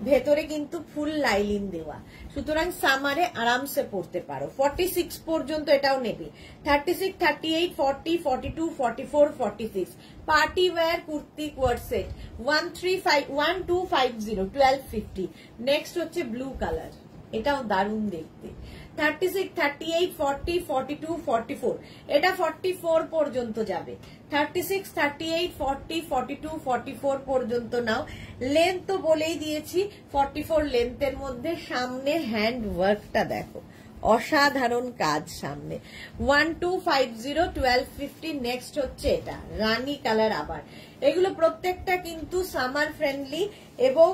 ভেতরে কিন্তু ফুল লাইলিন দেওয়া, সুতরাং সামারে আরামসে পড়তে পারো। 46 পর্যন্ত এটাও নেবে। 36, 38, 40, 42, 44, 46 party wear kurti quart set 1250, 1250। Next হচ্ছে ব্লু কালার, এটাও দারুণ দেখতে। 36, 38, 40, 42, 44 এটা 44 পর্যন্ত যাবে। 36, 38, 40, 42, 44 পর্যন্ত নাও। লেন্থ তো বলেই দিয়েছি 44 লেন্থের মধ্যে। সামনে হ্যান্ড ওয়ার্কটা দেখো, অসাধারণ কাজ সামনে। 1250 1250। নেক্সট হচ্ছে এটা রানী কালার। আবার এগুলো প্রত্যেকটা কিন্তু সামার ফ্রেন্ডলি এবং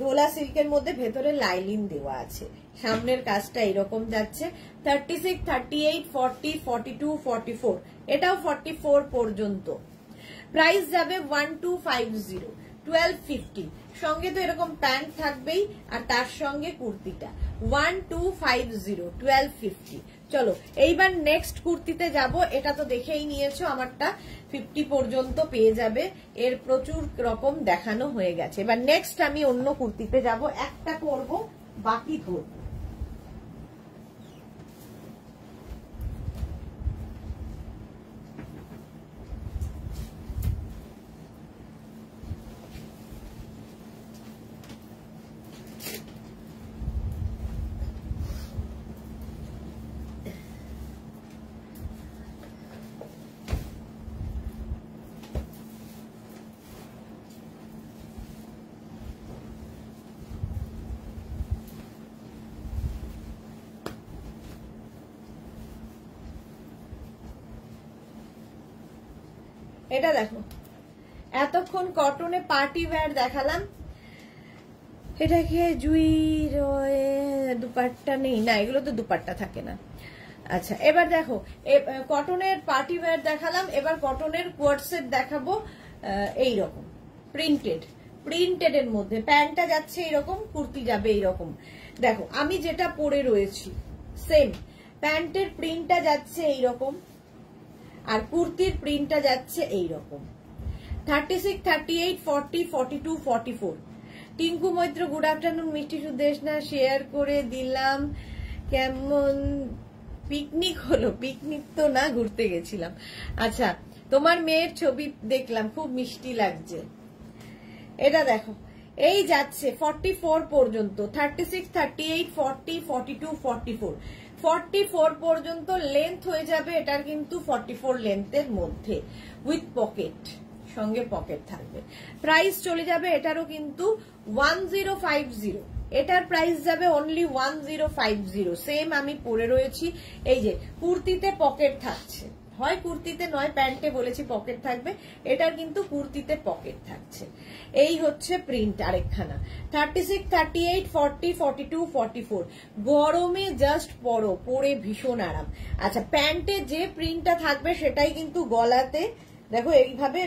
ডোলা সিল্কের মধ্যে ভেতরে লাইলিন দেওয়া আছে। সামনের কাজটা এরকম যাচ্ছে। 36, 38, 40, 42, 44, এটাও 44 পর্যন্ত। প্রাইস যাবে 1250 1250। সঙ্গে তো এরকম প্যান্ট থাকবেই আর তার সঙ্গে কুর্তিটা। 1250 1250। চলো এইবার নেক্সট কুর্তিতে যাব। এটা তো দেখেই নিয়েছো, আমারটা 50 পর্যন্ত পেয়ে যাবে। এর প্রচুর রকম দেখানো হয়ে গেছে। এবার নেক্সট আমি অন্য কুর্তিতে যাব। একটা করব, বাকি করব। এটা দেখো, এতক্ষণ কটনে পার্টি ওয়্যার দেখালাম। এটা কি জুই দুপাট্টা নেই? না, এগুলো তো দুপাট্টা থাকে না। আচ্ছা, এবার দেখো কটনের পার্টি ওয়্যার দেখালাম, এবার কটনের কোয়ার্ট সেট দেখাবো। এইরকম প্রিন্টেড এর মধ্যে প্যান্টটা যাচ্ছে এইরকম, কুর্তি যাবে এইরকম। দেখো আমি যেটা পরে রয়েছি সেম প্যান্টের প্রিন্টটা যাচ্ছে এইরকম আর কুর্তির প্রিন্টটা যাচ্ছে এইরকম। 36, 38, 40, 42, 44। Tinku Maitra good afternoon. মিষ্টি সুদেশ না শেয়ার করে দিলাম। কেমন পিকনিক হলো? পিকনিক তো না, ঘুরতে গেছিলাম। আচ্ছা, তোমার মেয়ের ছবি দেখলাম, খুব মিষ্টি লাগছে। এটা দেখো, এই যাচ্ছে 44 পর্যন্ত। 36, 38, 40, 42, 44। 44 পর্যন্ত লেন্থ হয়ে যাবে। এটার কিন্তু 44 লেন্থের মধ্যে উইথ পকেট, সঙ্গে পকেট থাকবে। প্রাইস চলে যাবে এটারও কিন্তু 1050। এটার প্রাইস যাবে অনলি 1050। সেম আমি পরে রয়েছি। এই যে কুর্তিতে পকেট থাকছে, হয় কুর্তিতে নয় প্যান্টে বলেছি পকেট থাকবে, এটার কিন্তু কুর্তিতে পকেট থাকছে। এই হচ্ছে প্রিন্ট আরেকখানা। 36, 38, 40, 42, 44। গরমে জাস্ট পরে ভীষণ আরাম। আচ্ছা, প্যান্টে যে প্রিন্টটা থাকবে সেটাই কিন্তু গলাতে দেখো এইভাবে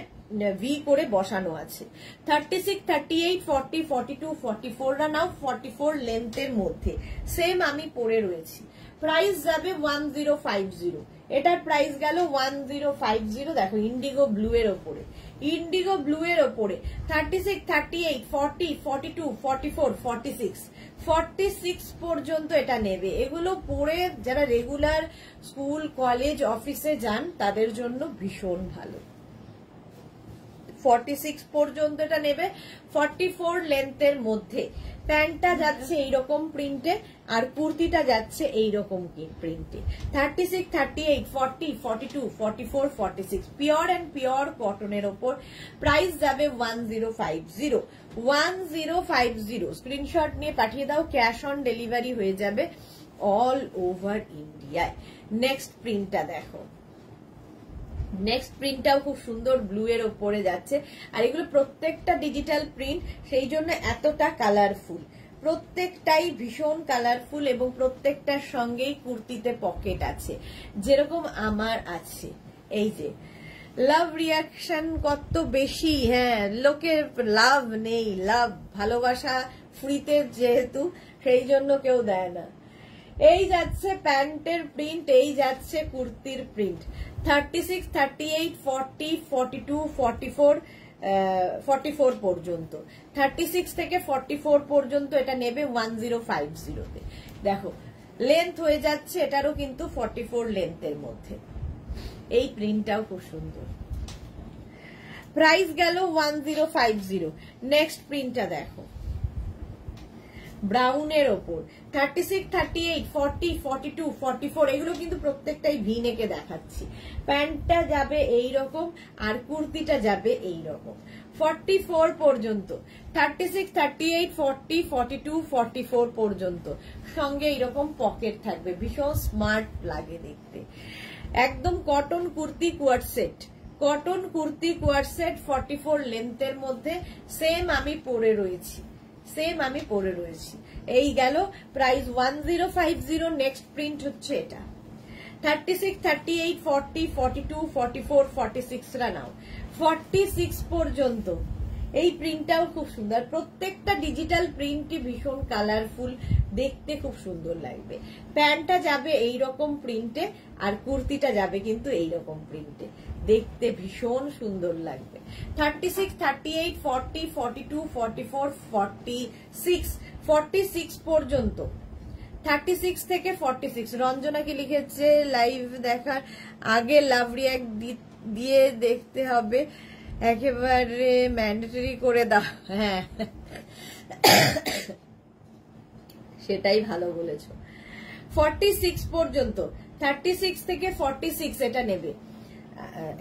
ভি করে বসানো আছে। 36, 38, 40, 42, 44 নাও 44 লেন্থের মধ্যে সেম আমি পরে রয়েছি। প্রাইস যাবে 1050। এটার প্রাইস গেল 1050। দেখো ইন্ডিগো ব্লু এর ওপরে, 36, 38, 40, 42, 44, 46 পর্যন্ত এটা নেবে। এগুলো পরে যারা রেগুলার স্কুল কলেজ অফিসে যান তাদের জন্য ভীষণ ভালো। 46 পর্যন্ত এটা নেবে, 44 লেন্থের মধ্যে। প্যান্টটা যাচ্ছে এইরকম প্রিন্টে আর কুর্তিটা যাচ্ছে এইরকম প্রিন্টে। 36, 38, 40, 42, 44, 46 পিওর অ্যান্ড পিওর কটনের ওপর। প্রাইস যাবে 1050। 1050 স্ক্রিনশট নিয়ে পাঠিয়ে দাও, ক্যাশ অন ডেলিভারি হয়ে যাবে অল ওভার ইন্ডিয়ায়। নেক্সট প্রিন্টটা দেখো, নেক্সট প্রিন্টটাও খুব সুন্দর, ব্লু এর ওপরে যাচ্ছে। আর এগুলো প্রত্যেকটা ডিজিটাল প্রিন্ট, সেই জন্য এতটা কালারফুল। প্রত্যেকটাই ভীষণ কালারফুল এবং প্রত্যেকটার সঙ্গেই কুর্তিতে পকেট আছে, যেরকম আমার আছে। এই যে লাভ রিয়াকশন কত বেশি। হ্যাঁ, লোকের লাভ নেই, লাভ ভালোবাসা ফ্রিতে যেহেতু, সেই জন্য কেউ দেয় না। এই যাচ্ছে প্যান্টের প্রিন্ট, এই যাচ্ছে কুর্তির প্রিন্ট। 36, 38, 40, 42, 44, 44 পর্যন্ত। 36 থেকে 44 পর্যন্ত এটা নেবে 1050-তে। দেখো লেন্থ হয়ে যাচ্ছে এটারও কিন্তু 44 লেন্থের মধ্যে। এই প্রিন্টটাও খুব সুন্দর। প্রাইস গেল 1050। নেক্সট প্রিন্টটা দেখো, ব্রাউনের ওপর। 36, 38, 40, 42, 44 এগুলো কিন্তু প্রত্যেকটাই ভি নেকে দেখাচ্ছি। প্যান্টটা যাবে এইরকম আর কুর্তিটা যাবে এইরকম। 44 পর্যন্ত, 36, 38, 40, 42, 44 পর্যন্ত। সঙ্গে এরকম পকেট থাকবে, ভীষণ স্মার্ট লাগে দেখতে। একদম cotton kurti কোয়ার্ড set, cotton kurti কোয়ার্ড set 44 লেন্থের মধ্যে। সেম আমি পরে রয়েছি, এই গেল প্রাইস 1050। নেক্সট প্রিন্ট হচ্ছে এটা 36, 38, 40, 42, 44, 46 রা নাও। 46 পর্যন্ত এই প্রিন্টটাও খুব সুন্দর, প্রত্যেকটা ডিজিটাল প্রিন্টই ভীষণ কালারফুল, দেখতে খুব সুন্দর লাগবে। প্যান্টটা যাবে এইরকম প্রিন্টে, আর কুর্তিটা যাবে কিন্তু এইরকম প্রিন্টে, দেখতে ভীষণ সুন্দর লাগবে। 36, 38, 40, 42, 44, 46, 46 পর্যন্ত। 36 থেকে 46। রঞ্জনা কি লিখেছে, লাইভ দেখার আগে লাভ রিঅ্যাক্ট দিয়ে দেখতে হবে, একেবারে ম্যান্ডেটরি করে দাও। হ্যাঁ, সেটাই ভালো বলেছো। 46 পর্যন্ত, 36 থেকে 46 এটা নেবে।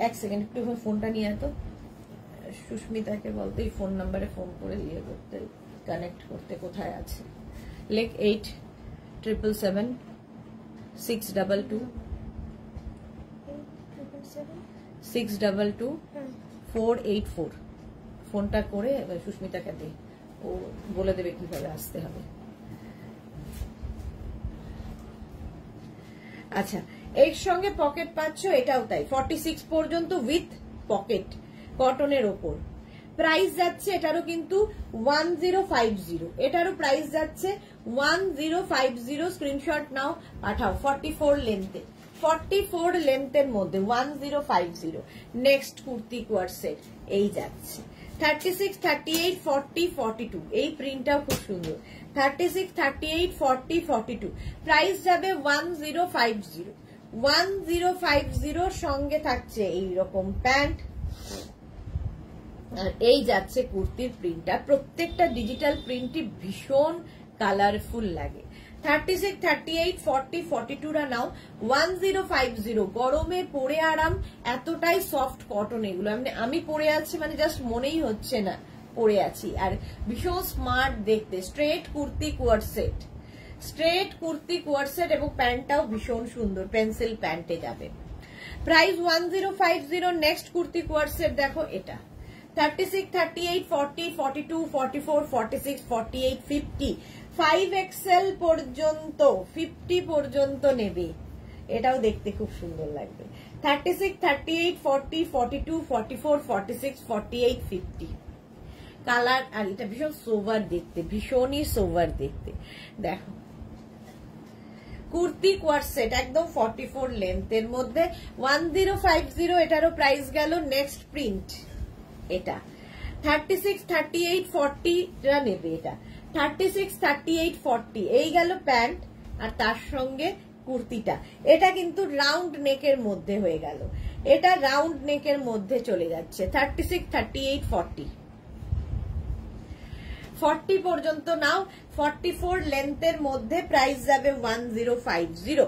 এক সেকেন্ড, একটু ফোনটা নিয়ে এত সুস্মিতাকে বলতে এই ফোন নাম্বারে ফোন করে ইয়ে করতে, কানেক্ট করতে, কোথায় আছে লেখ 877 622 622 484। ফোনটা করে সুস্মিতাকে দে, ও বলে দেবে কিভাবে আসতে হবে। আচ্ছা, এর সঙ্গে পকেট পাচ্ছ, এটাও তাই 46 পর্যন্ত উইথ পকেট, কটনের ওপর। প্রাইস যাচ্ছে এটারও কিন্তু 1050, এটারও প্রাইস যাচ্ছে 1050। স্ক্রিনশট নাও, পাঠাও। 44 লেন্থে, 44 লেন্থের মধ্যে 1050। নেক্সট কুর্তি কোয়ার্ড সেট এই যাচ্ছে 36, 38, 40, 42। এই প্রিন্টটাও খুব সুন্দর। 36, 38, 40, 42। প্রাইস যাবে 1050। 1050 সঙ্গে থাকছে এইরকম প্যান্ট, আর এই যাচ্ছে কুর্তির প্রিন্টটা। প্রত্যেকটা ডিজিটাল প্রিন্টই ভীষণ কালারফুল লাগে। 36, 38, 40, 42 রা নাও। 1050। গরমে পরে আরাম, এতটাই সফট কটন এগুলো। আমি পরে আছি মানে জাস্ট মনেই হচ্ছে না পরে আছি, আর ভীষণ স্মার্ট দেখতে। Straight kurti কোয়ার্ড set, straight kurti কোয়ার্ড set, এবং প্যান্টটাও ভীষণ সুন্দর, পেন্সিল প্যান্টে যাবে। প্রাইস 1050। নেক্সট কুর্তি কোয়ার্ড সেট দেখো এটা 36, 38, 40, 42, 44, 46, 48, 50, 5XL পর্যন্ত, 50 পর্যন্ত নেবে। এটাও দেখতে খুব সুন্দর লাগবে। 36, 38, 40, 42, 44, 46, 48, 50 কালার, আর এটা ভীষণ সোভার দেখতে, ভীষণই সোভার দেখতে। দেখো কুর্তি কোয়ার্ড সেট একদম 44 লেন্থের মধ্যে 1050। এটারও প্রাইস গেল। নেক্সট প্রিন্ট এটা 36, 38, 40 রা নেবে। এটা 36, 38, 40 এই গেল প্যান্ট, আর তার সঙ্গে কুর্তিটা। এটা কিন্তু রাউন্ড নেকের মধ্যে হয়ে গেল, এটা রাউন্ড নেকের মধ্যে চলে যাচ্ছে। 36, 38, 40 40 পর্যন্ত নাও। 44 লেন্থের মধ্যে প্রাইস যাবে 1050।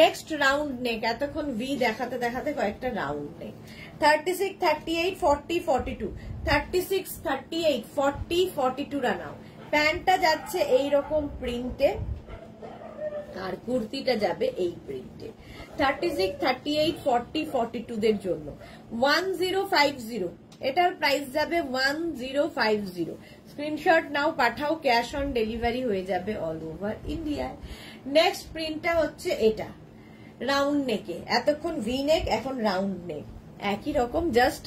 নেক্সট রাউন্ড নেক, এতক্ষণ ভি দেখাতে দেখাতে কয়েকটা রাউন্ড নেক। 36, 38, 40, 42, 36, 38, 40, 42 রা নাও। প্যান্টটা যাচ্ছে এইরকম প্রিন্টে, আর কুর্তিটা যাবে এই প্রিন্টে। 36, 38, 40, 42 দের জন্য 1050। এটার প্রাইস যাবে 1050। Screenshot now, Pathao. Cash on delivery হয়ে যাবে অল ওভার ইন্ডিয়ায়। নেক্সট প্রিন্টটা হচ্ছে এটা রাউন্ড নেকে, এতক্ষণ ভি নেক, এখন রাউন্ড নেক, একই রকম, জাস্ট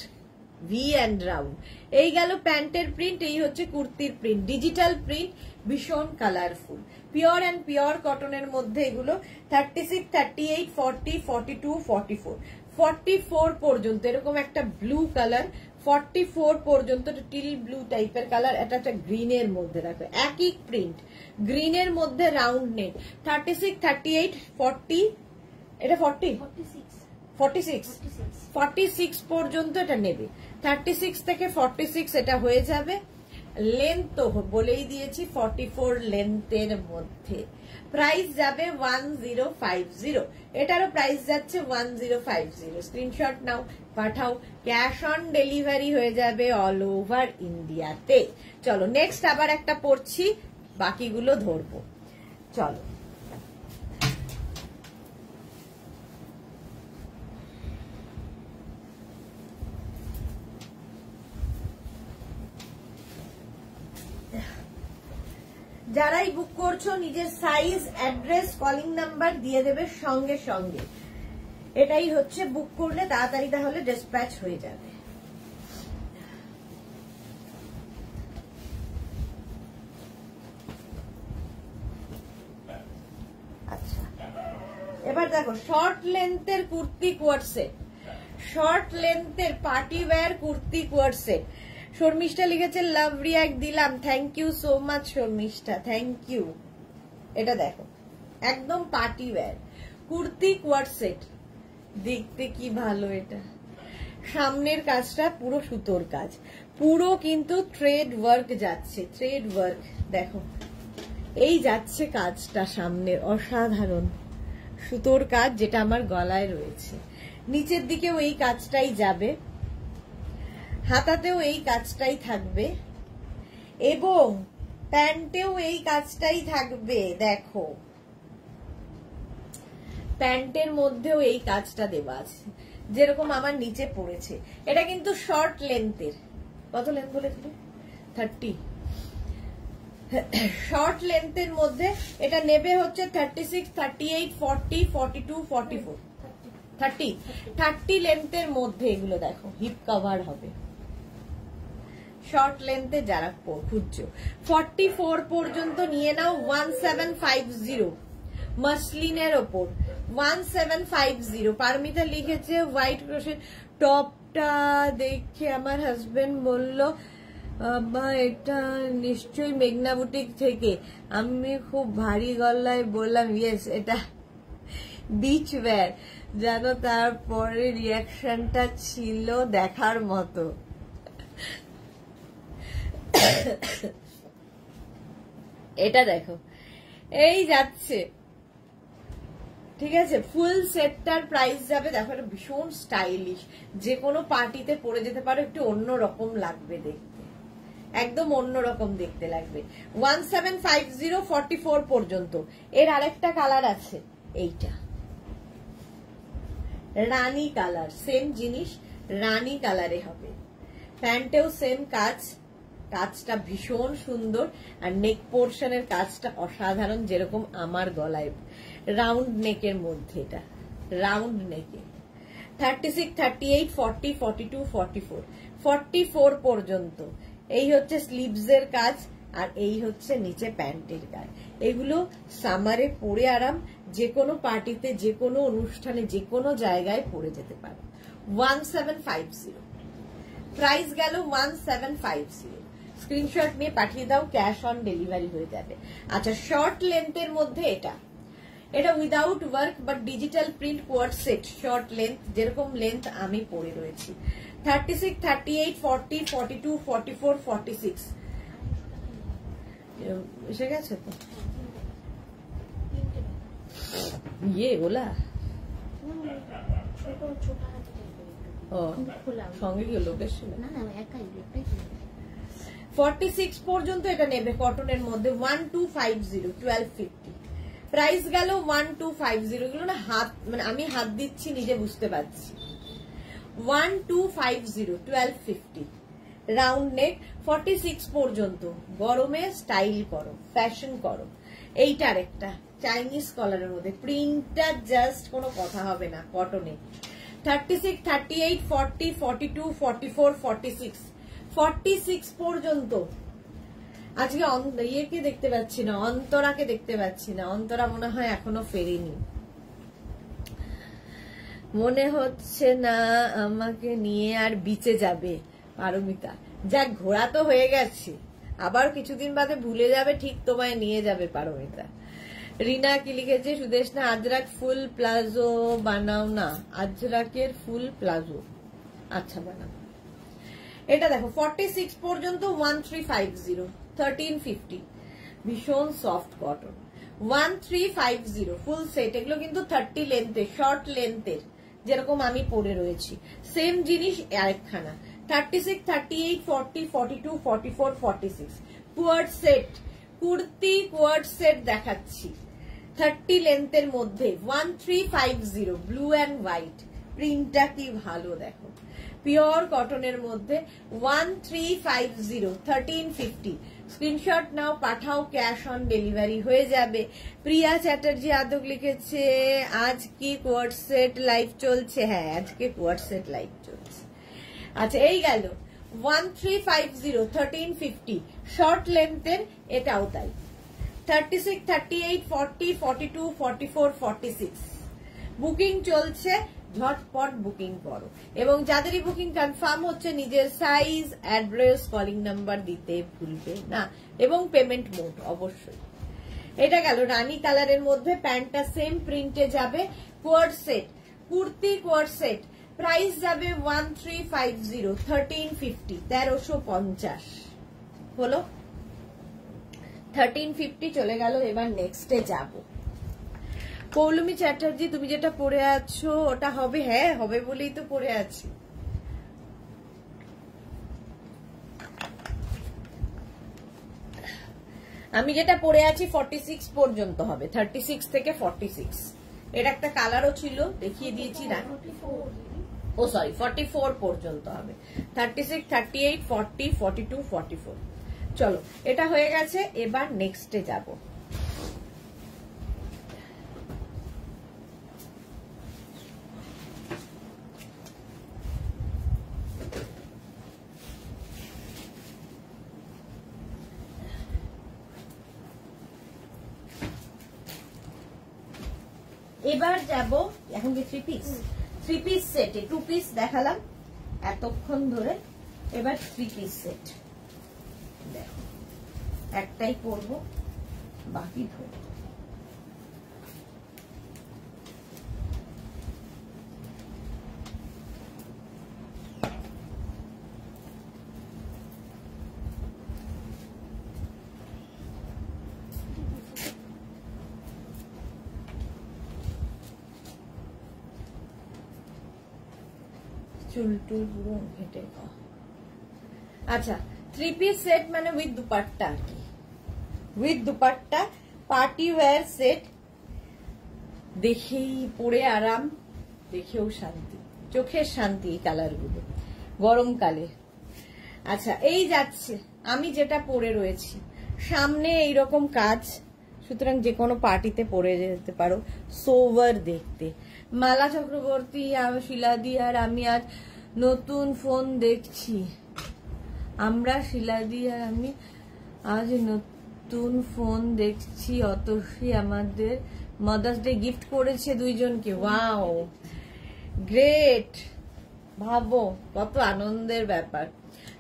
ভি অ্যান্ড রাউন্ড। এই গেল প্যান্টের প্রিন্ট, এই হচ্ছে কুর্তির প্রিন্ট, ডিজিটাল প্রিন্ট, ভীষণ কালারফুল, পিওর অ্যান্ড পিওর কটনের মধ্যে এগুলো। 36, 38, 40, 42, 44, 44 পর্যন্ত এরকম একটা ব্লু কালার। 44 পর্যন্ত টিল ব্লু টাইপের কালার, এটা একটা গ্রিনের মধ্যে রাখবে, একই প্রিন্ট, গ্রিনের মধ্যে রাউন্ড নেক। 36, 38, 40, এটা 46 পর্যন্ত এটা নেবে। 36 থেকে 46 এটা হয়ে যাবে। লেন্থ তো বলেই দিয়েছি 44 লেন্থের মধ্যে। প্রাইস যাবে 1050। এটারও প্রাইস যাচ্ছে 1050। Screenshot now, Pathao, cash on delivery হয়ে যাবে অল ওভার ইন্ডিয়াতে। চলো নেক্সট আবার একটা পড়ছি, বাকিগুলো ধরবো। চলো যারাই বুক করছো নিজের সাইজ, অ্যাড্রেস, কলিং নাম্বার দিয়ে দেবে সঙ্গে সঙ্গে। এটাই হচ্ছে বুক করলে তাড়াতাড়ি তাহলে ডিসপ্যাচ হয়ে যাবে। আচ্ছা এবার দেখো শর্ট লেন্থের কুর্তি কোয়ার্ড সেট, শর্ট লেন্থের party wear kurti কোয়ার্ড set. Sharmistha লিখেছে লাভ রিয়াক্ট দিলাম, thank you so much Sharmistha, thank you. এটা দেখো একদম পার্টি ওয়্যার কুর্তি কোয়ার্ড সেট, দেখতে কি ভালো। এটা সামনের কাজটা পুরো সুতোর কাজ, পুরো কিন্তু থ্রেড ওয়ার্ক যাচ্ছে, থ্রেড ওয়ার্ক দেখো এই যাচ্ছে কাজটা সামনের, অসাধারণ সুতোর কাজ যেটা আমার গলায় রয়েছে। নিচের দিকেও এই কাজটাই যাবে, হাতাতেও এই কাজটাই থাকবে এবং প্যান্টেও এই কাজটাই থাকবে। দেখো প্যান্টের মধ্যেও এই কাজটা দেওয়া আছে যেরকম আমার নিচে পড়েছে। এটা কিন্তু শর্ট লেন্থের, কত লেন্থ বলেছিল 30, শর্ট লেন্থের মধ্যে এটা নেবে হচ্ছে 36, 38, 40, 42, 44, 30 লেন্থের মধ্যে। এগুলো দেখো হিপ কভার হবে, শর্ট লেন্থে যারা খুঁজছো 44 পর্যন্ত নিয়ে নাও। 1750 মাসলিনের ওপর 1750। পারমিতা লিখেছে হোয়াইট ক্রোশের টপটা দেখে আমার হাজবেন্ড বলল বাবা এটা নিশ্চয়ই মেঘনা বুটিক থেকে। আমি খুব ভারী গলায় বললাম ইয়েস এটা বিচ ওয়্যার, জানো তারপরে রিয়াকশনটা ছিল দেখার মতো। এটা দেখো এই যাচ্ছে, ঠিক আছে। ফুল সেটটার প্রাইস যাবে দেখো, এটা ভীষণ স্টাইলিশ, যে কোনো পার্টিতে পরে যেতে পারো, একটু অন্যরকম লাগবে দেখতে, একদম অন্যরকম দেখতে লাগবে। 1750 44 পর্যন্ত। এর আরেকটা কালার আছে, এইটা রানী কালার, সেম জিনিস রানী কালারে হবে। প্যান্টেও সেম কাজ, কাজটা ভীষণ সুন্দর আর নেক পোর্শনের কাজটা অসাধারণ, যেরকম আমার গলায় রাউন্ড নেকের মধ্যে, এটা রাউন্ড নেকে। 36, 38, 40, 42, 44, 44 পর্যন্ত। এই হচ্ছে স্লিভস এর কাজ আর এই হচ্ছে নিচে প্যান্টের কাজ। এগুলো সামারে পরে আরাম, যে কোনো পার্টিতে, যে কোনো অনুষ্ঠানে, যে কোনো জায়গায় পরে যেতে পারো। 1750 প্রাইস গেল 1750। স্ক্রিনশট নিয়ে পাঠিয়ে দাও, ক্যাশ অন ডেলিভারি হয়ে যাবে। আচ্ছা শর্ট লেন্থের মধ্যে এটা, এটা without work but digital print coord set, short length যেরকম লেন্থ আমি পরে রয়েছি। 36, 38, 40, 42, 44, 46 এসে গেছে তো ইয়ে ওলা। ও সঙ্গে কি লোক এসেছিল? 46 পর্যন্ত এটা নেবে কটনের মধ্যে। 1250, 1250 প্রাইস গেল 1250। এগুলো না হাত, মানে আমি হাত দিচ্ছি নিজে বুঝতে পারছি। 1250, 1250 রাউন্ড নেক। 46 পর্যন্ত। গরমে স্টাইল করো, ফ্যাশন করো। এইটার একটা চাইনিজ কলারের মধ্যে, প্রিন্টটা জাস্ট কোনো কথা হবে না, কটনে। 36, 38, 40, 42, 44, 46 46 পর্যন্ত। আজকে ইয়েকে দেখতে পাচ্ছি না, অন্তরাকে দেখতে পাচ্ছি না। অন্তরা মনে হয় এখনো ফেরেনি, মনে হচ্ছে না আমাকে নিয়ে আর বিচে যাবে পারমিতা। যাক ঘোরা তো হয়ে গেছে, আবার কিছুদিন বাদে ভুলে যাবে, ঠিক তোমায় নিয়ে যাবে পারমিতা। রিনা কি লিখেছে, সুদেশ না আজরাক ফুল প্লাজো বানাও না, আজরাকের ফুল প্লাজো। আচ্ছা বানাও। এটা দেখো 46 পর্যন্ত 1350, 1350 ভীষণ সফট কটন। 1350 full set. এগুলো কিন্তু 30 লেন্থের, শর্ট লেন্থের, যেরকম আমি পরে রয়েছি সেম জিনিস আরেকখানা 36, 38, 40, 42, 44, 46 কোয়ার্ড সেট কুর্তি কোয়ার্ড সেট দেখাচ্ছি 30 লেন্থের মধ্যে 1350 ব্লু অ্যান্ড হোয়াইট প্রিন্টটা কি ভালো দেখো পিওর কটনের মধ্যে 1350 1350 screenshot now Pathao cash on delivery হয়ে যাবে। প্রিয়া চ্যাটার্জি আদক লিখেছে আজ কি কোয়ার্ড সেট লাইভ চলছে, হ্যাঁ আজকে কোয়ার্ড সেট লাইভ চলছে। আচ্ছা এই গেল 1350 1350 শর্ট লেন্থের এটাও তাই 36, 38, 40, 42, 44, 46 বুকিং চলছে ঝটপট বুকিং করো এবং যাদেরই বুকিং কনফার্ম হচ্ছে নিজের সাইজ অ্যাড্রেস কলিং নাম্বার দিতে ভুলবে না এবং পেমেন্ট মোড অবশ্যই। এটা গেল রানী কালারের মধ্যে প্যান্টটা সেম প্রিন্টে যাবে কোয়ার্ড সেট কুর্তি কোয়ার্ড সেট প্রাইস যাবে 1350 1350 1350 হলো 1350 চলে গেল। এবার নেক্সটে যাব পৌলমী চ্যাটার্জি তুমি যেটা পরে আছো ওটা হবে, হ্যাঁ হবে বলেই তো পরে আছি। আমি যেটা পরে আছি 46 পর্যন্ত হবে 36 থেকে 46 এর একটা কালারও ছিল দেখিয়ে দিয়েছি না ও সরি 44 পর্যন্ত হবে 36, 38, 40, 42, 44 চলো এটা হয়ে গেছে। এবার নেক্সটে যাব এবার যাব এখন কি থ্রি পিস সেটে 2 পিস দেখালাম এতক্ষণ ধরে, এবার 3 পিস সেট দেখো একটাই পরবো বাকি ধরবো। চুল টুল পুরো ঘেটে খাওয়া। আচ্ছা 3 পিস সেট মানে উইথ দুপাট্টা আর কি, with dupatta party wear set দেখেই পরে আরাম দেখেও শান্তি চোখের শান্তি এই কালার গুলো গরমকালে। আচ্ছা এই যাচ্ছে আমি যেটা পরে রয়েছি সামনে এইরকম কাজ সুতরাং যে কোনো পার্টিতে পরে যেতে পারো সোভার দেখতে। মালা চক্রবর্তী শিলাদি আর আমি আজ নতুন ফোন দেখছি, আমরা শিলাদি আর আমি আজ নতুন ফোন দেখছি। অতসী আমাদের মাদার্স ডে গিফট করেছে দুইজনকে, ওয়াও গ্রেট, ভাবো কত আনন্দের ব্যাপার।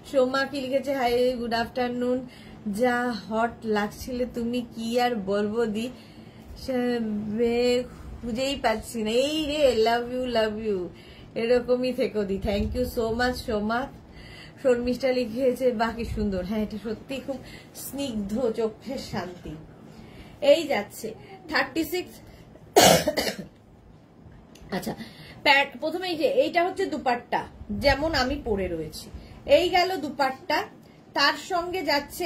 সোমা কি লিখেছে হাই গুড আফটারনুন, যা হট লাগছিলে তুমি কি আর বলবো দি খুঁজেই পাচ্ছি না। এই রে লাভ ইউ এরকমই থেকো দি, thank you so much Soma. Sharmistha লিখেছে বাকি সুন্দর, হ্যাঁ এটা সত্যি খুব স্নিগ্ধ চোখের শান্তি। এই যাচ্ছে 36 আচ্ছা প্রথমে এই যে এইটা হচ্ছে দুপাট্টা যেমন আমি পরে রয়েছি, এই গেল দুপাট্টা, তার সঙ্গে যাচ্ছে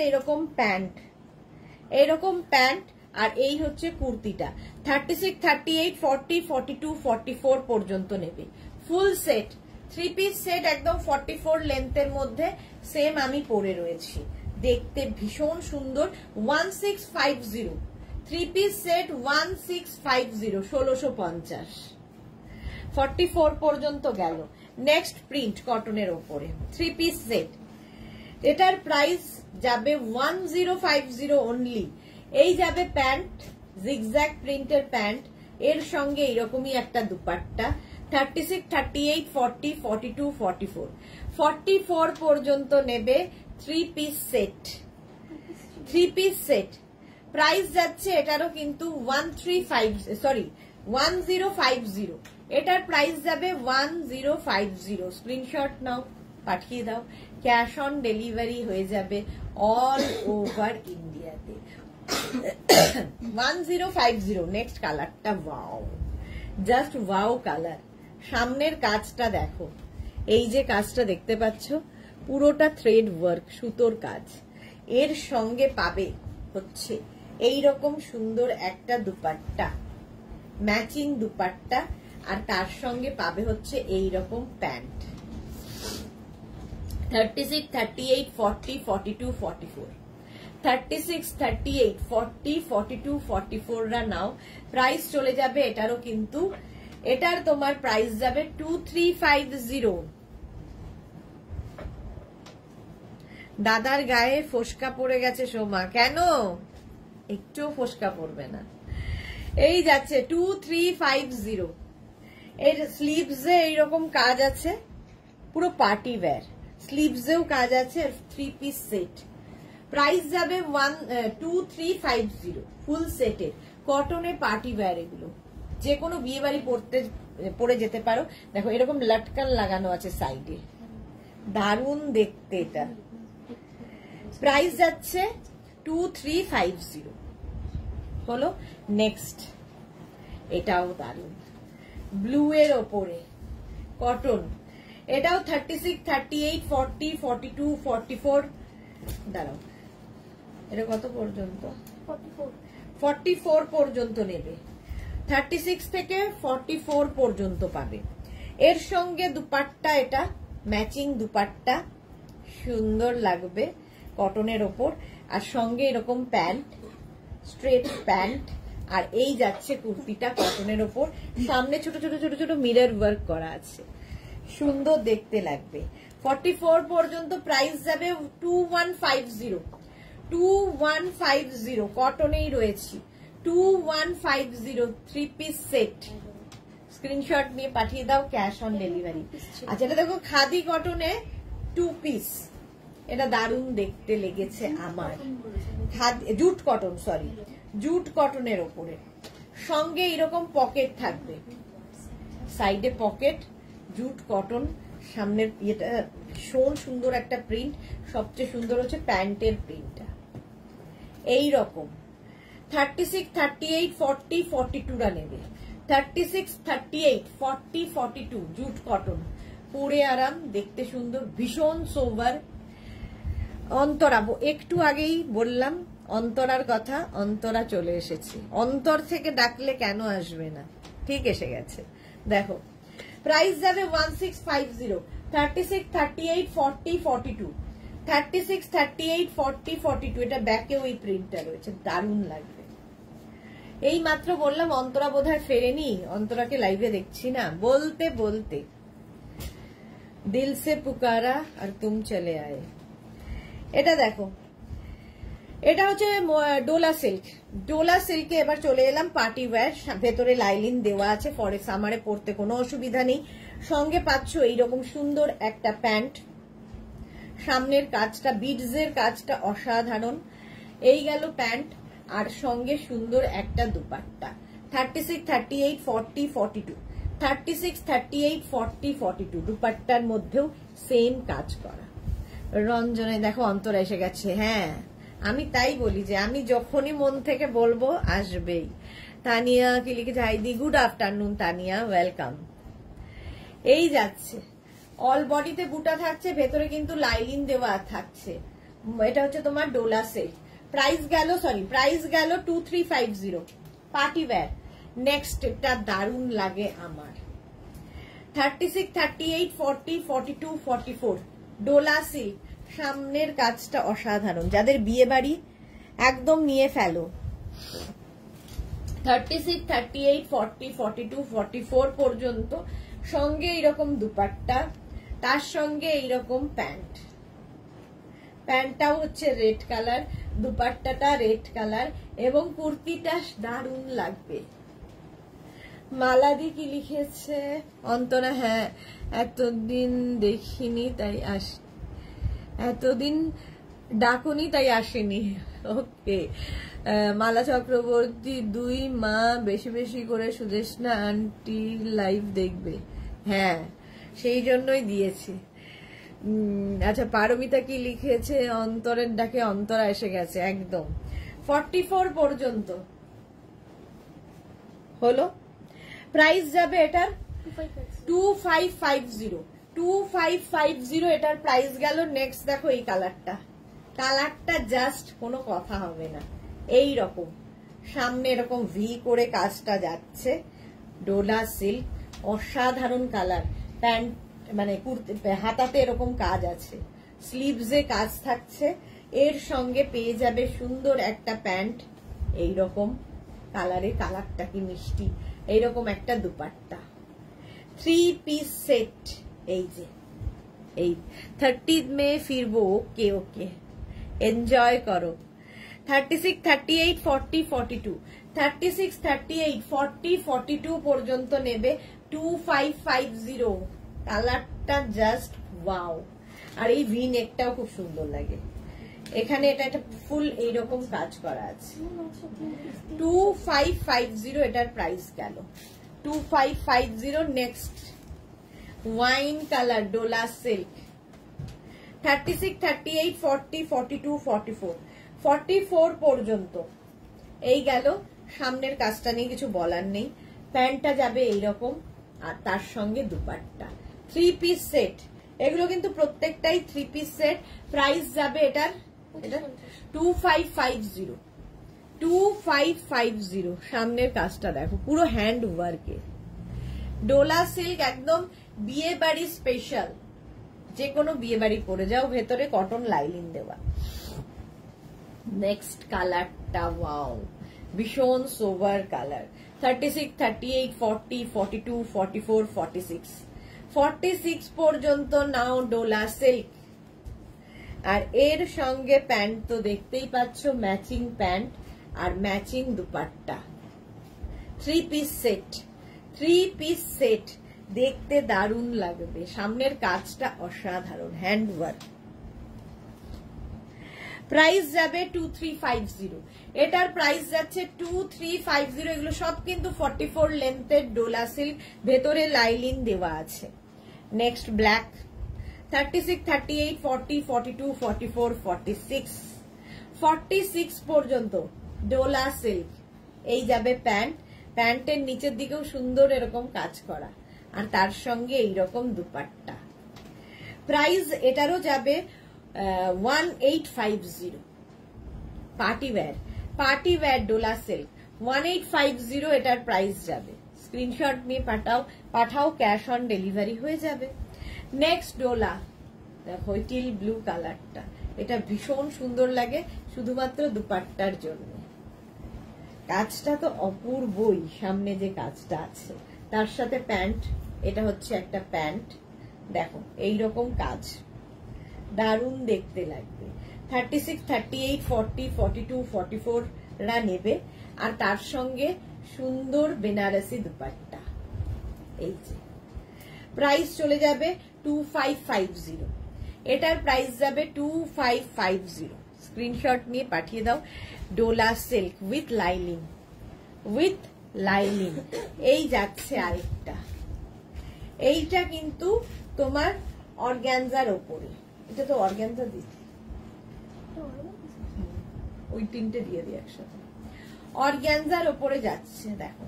এরকম প্যান্ট আর এই হচ্ছে কুর্তিটা 36, 38, 40, 42, 44 পর্যন্ত নেবে ফুল সেট 3 পিস সেট একদম 44 লেন্থের মধ্যে সেম আমি পরে রয়েছি, দেখতে ভীষণ সুন্দর 1650 3 পিস সেট 1650 1650 44 পর্যন্ত গেল। নেক্সট প্রিন্ট কটনের ওপরে 3 পিস সেট, এটার প্রাইস যাবে 1050 অনলি। এই যাবে প্যান্ট জিগজ্যাগ প্রিন্টের প্যান্ট, এর সঙ্গে এরকমই একটা দুপাট্টা 36, 38, 40, 42, 44 44 পর্যন্ত নেবে 3 piece set 3 piece set price যাচ্ছে এটারও কিন্তু 1050 এটার প্রাইস যাবে 1050। স্ক্রিনশট নাও পাঠিয়ে দাও, ক্যাশ অন ডেলিভারি হয়ে যাবে অল ওভার ইন্ডিয়াতে 1050। নেক্সট কালারটা ওয়াও, জাস্ট ওয়াও কালার সামনের কাজটা দেখো, এই যে কাজটা দেখতে পাচ্ছ পুরোটা থ্রেড ওয়ার্ক, সুতোর কাজ। এর সঙ্গে পাবে হচ্ছে এই রকম সুন্দর একটা দুপাট্টা, ম্যাচিং দুপাট্টা, আর তার সঙ্গে পাবে হচ্ছে এই রকম প্যান্ট। 36, 38, 40, 42, 44, 36, 38, 40, 42, 44 রা নাও। প্রাইস চলে যাবে এটারও, কিন্তু এটার তোমার প্রাইস যাবে 2350। দাদার গায়ে ফোসকা পড়ে গেছে সোমা, কেন? একটু ফোসকা পড়বে না। এই যাচ্ছে 2350। এর স্লিভসে এইরকম কাজ আছে, পুরো পার্টি ওয়্যার, স্লিভসেও কাজ আছে, 3 পিস সেট। প্রাইস যাবে 2350 ফুল সেটের। কটনে পার্টি ওয়্যার, এগুলো যে কোনো বিয়ে বাড়ি পরে যেতে পারো। দেখো এরকম লটকান লাগানো আছে সাইডে, দারুণ দেখতে এটা। প্রাইস যাচ্ছে 2350 হলো। নেক্সট এটাও দারুণ, ব্লু এর ওপরে কটন, এটাও 36, 38, 40, 42, 44। দাঁড়াও, এটা কত পর্যন্ত? 44 পর্যন্ত নেবে, 36 থেকে 44 পর্যন্ত পাবে। এর সঙ্গে দুপাট্টা, এটা ম্যাচিং দুপাট্টা, সুন্দর লাগবে কটনের ওপর, আর সঙ্গে এরকম প্যান্ট, স্ট্রেট প্যান্ট। আর এই যাচ্ছে কুর্তিটা কটনের ওপর, সামনে ছোট ছোট ছোট ছোট মিরর ওয়ার্ক করা আছে, সুন্দর দেখতে লাগবে। 44 পর্যন্ত প্রাইস যাবে 2150। 2150 কটনেই রয়েছে, 2150 3 পিস সেট। স্ক্রিনশট নিয়ে পাঠিয়ে দাও, ক্যাশ অন ডেলিভারি। আচ্ছা, এটা দেখো খাদি কটনে 2 পিস, এটা দারুণ দেখতে লেগেছে আমার। জুট কটন, সরি, জুট কটনের ওপরে, সঙ্গে এরকম পকেট থাকবে, সাইডে পকেট, জুট কটন, সামনের ইয়েটা ভীষণ সুন্দর একটা প্রিন্ট। সবচেয়ে সুন্দর হচ্ছে প্যান্টের প্রিন্টটা এই রকম। 36, 38, 40, 42 রা নেবে। 36, 38, 40, 42 জুট কটন, পরে আরাম, দেখতে সুন্দর, ভীষণ সোভার। অন্তরা, একটু আগেই বললাম অন্তরার কথা, অন্তরা চলে এসেছে। অন্তর থেকে ডাকলে কেন আসবে না, ঠিক এসে গেছে। দেখো প্রাইস যাবে 1650। 36, 38, 40, 42, 36, 38, 40, 42। এটা ব্যাকেও এই প্রিন্টটা রয়েছে, দারুণ লাগবে। এই মাত্র বললাম অন্তরা বোধহয় ফেরেনি, অন্তরাকে লাইভে দেখছি না। বলতে বলতে দিল সে পুকারা আর তুম চলে আয়ে। এটা দেখো, এটা হচ্ছে ডোলা সিল্ক। ডোলা সিল্কে এবার চলে এলাম পার্টি ওয়্যার, ভেতরে লাইলিন দেওয়া আছে, পরে সামারে পরতে কোনো অসুবিধা নেই। সঙ্গে পাচ্ছ এইরকম সুন্দর একটা প্যান্ট, সামনের কাজটা, বিডসের কাজটা অসাধারণ। এই গেল প্যান্ট, আর সঙ্গে সুন্দর একটা দুপাট্টা। 36, 38, 40, 42, 36, 38, 40, 42 দুপাট্টার মধ্যেও সেম কাজ করা। রঞ্জনে দেখো অন্তরা এসে গেছে। হ্যাঁ, আমি তাই বলি যে আমি যখনই মন থেকে বলবো আসবেই। তানিয়া কি লিখেছে, হাইদি গুড আফটারনুন তানিয়া, ওয়েলকাম। এই যাচ্ছে, অল বডিতে বুটা থাকছে, ভেতরে কিন্তু লাইলিন দেওয়া থাকছে। এটা হচ্ছে তোমার ডোলা সেট। প্রাইস গেল 2350 পার্টি ওয়্যার। নেক্সট এটা দারুণ লাগে আমার, 36, 38, 40, 42, 44 ডোলা সিল্ক। সামনের কাজটা অসাধারণ, যাদের বিয়ে বাড়ি একদম নিয়ে ফেলো। 36, 38, 40, 42, 44 পর্যন্ত, সঙ্গে এইরকম দুপাট্টা, তার সঙ্গে এইরকম প্যান্ট। প্যান্টটাও হচ্ছে রেড কালার, দুপাট্টাটা রেড কালার, এবং কুর্তিটা দারুণ লাগবে। মালাদি কি লিখেছে, অন্তরা, হ্যাঁ এতদিন দেখিনি তাই এতদিন ডাকুনি তাই আসেনি। ওকে, মালা চক্রবর্তী, 2 মা বেশি বেশি করে সুদেষ্ণা আন্টির লাইভ দেখবে। হ্যাঁ, সেই জন্যই দিয়েছি। আচ্ছা, পারমিতা কি লিখেছে, অন্তরের ডাকে অন্তরা এসে গেছে একদম। 44 পর্যন্ত হলো। প্রাইস যাবে এটার 2550 2550 এটার প্রাইস গেল। নেক্সট দেখো এই কালারটা, কালারটা জাস্ট কোনো কথা হবে না। এই রকম সামনে এরকম ভি করে কাজটা যাচ্ছে, ডোলা সিল্ক, অসাধারণ কালার। প্যান্ট মানে কুর্তি, হাতাতে এরকম কাজ আছে, স্লিভসে কাজ থাকছে, এর সঙ্গে পেয়ে যাবে সুন্দর একটা প্যান্ট এইরকম কালারে, কালারটা কি মিষ্টি, এইরকম একটা দুপাট্টা, 3 পিস সেট। এই যে এই 30 মে ফিরবো, ওকে ওকে, এনজয় করো। 36, 38, 40, 42, 36, 38, 40, 42 পর্যন্ত নেবে। 2550 কালারটা জাস্ট ওয়াও। আর এই ভি নেকটাও খুব সুন্দর লাগে, এখানে এটা একটা ফুল এইরকম কাজ করা আছে। 2550 এটার প্রাইস গেল। 2550। Next wine colour Dola silk, 36, 38, 40, 42, 44, 44 পর্যন্ত এই গেল। সামনের কাজটা নিয়ে কিছু বলার নেই, প্যান্টটা যাবে এইরকম আর তার সঙ্গে দুপাট্টা, 3 পিস সেট। এগুলো কিন্তু প্রত্যেকটাই 3 পিস সেট। প্রাইস যাবে এটার 2550, 2550। সামনের কাজটা দেখো পুরো হ্যান্ড ওয়ার্কে, ডোলা সিল্ক, একদম বিয়ে বাড়ি স্পেশাল, যে কোনো বিয়ে বাড়ি পরে যাও, ভেতরে কটন লাইলিন দেওয়া। নেক্সট কালারটা ওয়াও, ভীষণ সোভার কালার। 36, 38, 40, 42, 44, 46, 46 পর্যন্ত নাও ডোলা সিল্ক। আর এর সঙ্গে প্যান্ট তো দেখতেই পাচ্ছ, ম্যাচিং প্যান্ট আর matching dupatta, 3 piece set, 3 piece set. দেখতে দারুণ লাগবে, সামনের কাজটা অসাধারণ, হ্যান্ড ওয়ার্ক। প্রাইস যাবে 2350, এটার প্রাইস যাচ্ছে 2350। এগুলো সব কিন্তু 44 লেন্থের ডোলা সিল্ক, ভেতরে লাইলিন দেওয়া আছে। নেক্সট ব্ল্যাক, 36, 38, 40, 42, 44, 46, 46 পর্যন্ত ডোলা সিল্ক। এই যাবে প্যান্ট, প্যান্টের নিচের দিকেও সুন্দর এরকম কাজ করা, আর তার সঙ্গে এইরকম দুপাট্টা। প্রাইস এটারও যাবে 1850। পার্টি ওয়্যার ডোলা সিল্ক, 1850 এটার প্রাইস যাবে। স্ক্রিনশট নিয়ে পাঠাও, ক্যাশ অন ডেলিভারি হয়ে যাবে। নেক্সট ডোলা, দেখো টিল ব্লু কালারটা, এটা ভীষণ সুন্দর লাগে শুধুমাত্র দুপাট্টার জন্য। কাজটা তো অপূর্বই, সামনে যে কাজটা আছে তার সাথে প্যান্ট, এটা হচ্ছে একটা প্যান্ট, দেখো এইরকম কাজ, দারুণ দেখতে লাগবে। 36, 38, 40, 42, 44 রা নেবে, আর তার সঙ্গে সুন্দর বেনারসি দুপাট্টা। এই যে প্রাইস চলে যাবে 2550, এটার প্রাইস যাবে 2550। স্ক্রিনশট নিয়ে পাঠিয়ে দাও। ডোলা সিল্ক উইথ লাইলিন, এই যাচ্ছে আরেকটা, এইটা কিন্তু তোমার অর্গানজার ওপরে, এটা তো অর্গানজা দিচ্ছি, ওই তিনটে দিয়ে দিই একসাথে, অর্গানজার ওপরে যাচ্ছে। দেখো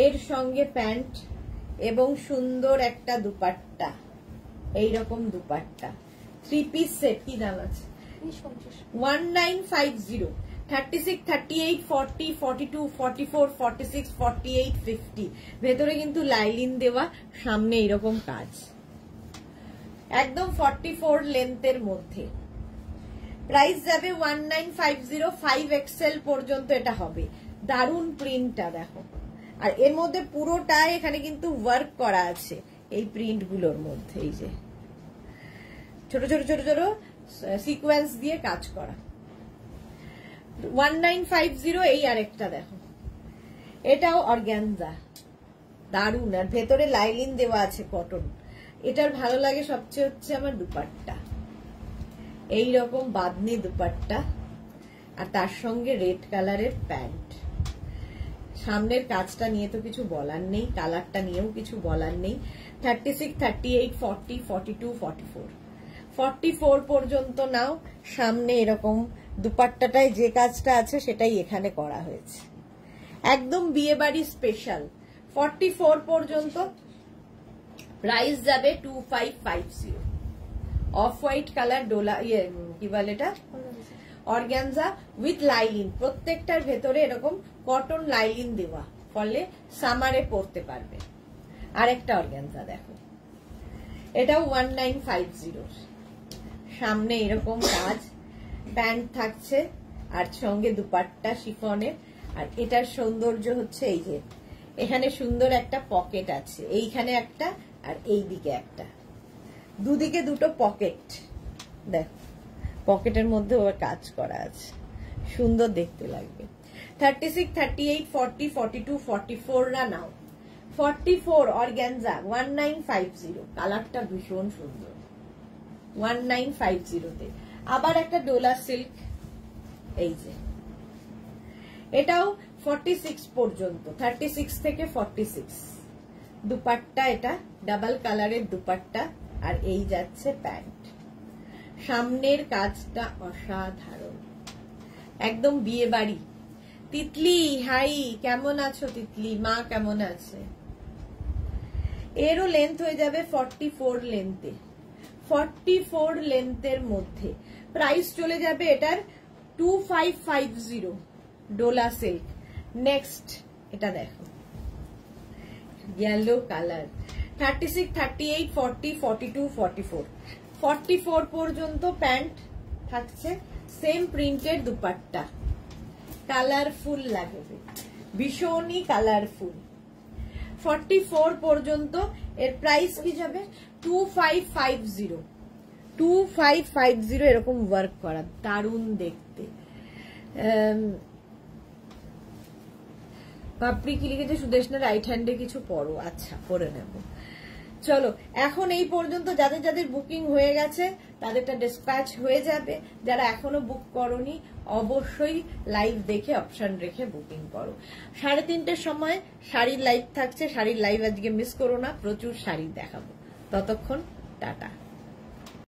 এর সঙ্গে প্যান্ট এবং সুন্দর একটা দুপাট্টা, এইরকম দুপাট্টা, 3 পিস সেট। কি দাম আছে? 1950। 36, 38, 40, 42, 44, 46, 48, 50। ভেতরে কিন্তু লাইলিন দেওয়া, সামনে এইরকম কাজ, একদম 44 লেন্থের মধ্যে। প্রাইস যাবে 1950, 5XL পর্যন্ত এটা হবে। দারুণ প্রিন্টটা দেখো, আর এর মধ্যে পুরোটাই এখানে কিন্তু ওয়ার্ক করা আছে এই প্রিন্ট গুলোর মধ্যে, এই যে ছোট ছোট ছোট ছোট সিকোয়েন্স দিয়ে কাজ করা। 1950। এই আরেকটা দেখো, এটাও অর্গানজা, দারুণ, আর ভেতরে লাইলিন দেওয়া আছে কটন। এটার ভালো লাগে সবচেয়ে হচ্ছে আমার দুপাট্টা, এইরকম বাঁধনি দুপাট্টা, আর তার সঙ্গে রেড কালারের প্যান্ট। সামনের কাজটা নিয়ে তো কিছু বলার নেই, কালারটা নিয়েও কিছু বলার নেই। 36, 38, 40, 42, 44, 44 পর্যন্ত নাও। সামনে এরকম দুপাট্টাটায় যে কাজটা আছে সেটাই এখানে করা হয়েছে, একদম বিয়ে বাড়ি স্পেশাল। 44 পর্যন্ত প্রাইস যাবে 2550। অফ হোয়াইট কালার ডোলা কি বলে এটা, অর্গানজা উইথ লাইলিন, প্রত্যেকটার ভেতরে এরকম কটন লাইলিন দেওয়া, ফলে সামারে পরতে পারবে। আরেকটা অর্গানজা দেখো, এটাও 1950। সামনে এরকম কাজ, প্যান্ট থাকছে আর সঙ্গে দুপাট্টা শিফনের। আর এটার সৌন্দর্য হচ্ছে এই যে এখানে সুন্দর একটা পকেট আছে, এইখানে একটা আর এই দিকে একটা, দুদিকে দুটো পকেট। দেখো পকেটের মধ্যে ওর কাজ করা আছে, সুন্দর দেখতে লাগবে। 36, 38, 40, 42, 44 রা নাও। 44 অর্গানজা 1950, কালারটা ভীষণ সুন্দর। 1950 তে আবার একটা ডোলা সিল্ক, এই যে এটাও 46 পর্যন্ত, 36 থেকে 46। দুপাট্টা এটা ডাবল কালারের দুপাট্টা, আর এই যাচ্ছে প্যান্ট। সামনের কাজটা অসাধারণ, একদম বিয়ে বাড়ি। তিতলি হাই, কেমন আছো তিতলি? মা কেমন আছে? এরও লেন্থ হয়ে যাবে 44 লেন্থে, 44 লেন্থের মধ্যে। প্রাইস চলে যাবে এটার 2550, ডোলা সিল্ক। নেক্সট এটা দেখো, ইয়েলো কালার। 36, 38, 40, 42, 44, 44 পর্যন্ত প্যান্ট থাকছে, সেম প্রিন্টের দুপাট্টা, কালারফুল লাগবে, ভীষণই কালারফুল। 44 পর্যন্ত এর প্রাইস কি যাবে 2550, 2550। এরকম ওয়ার্ক করা, দারুণ দেখতে। পাপড়ি কি লিখেছে সুদেশনা, রাইট হ্যান্ডে কিছু পরো। আচ্ছা পরে নেব। চলো এখন এই পর্যন্ত যাদের যাদের বুকিং হয়ে গেছে তাদেরটা ডিসপ্যাচ হয়ে যাবে। যারা এখনো বুক করনি অবশ্যই লাইভ দেখে অপশন রেখে বুকিং করো। 3:30টার সময় শাড়ির লাইভ থাকছে, শাড়ির লাইভ আজকে মিস করো না, প্রচুর শাড়ি দেখাবো। ততক্ষণ টাটা।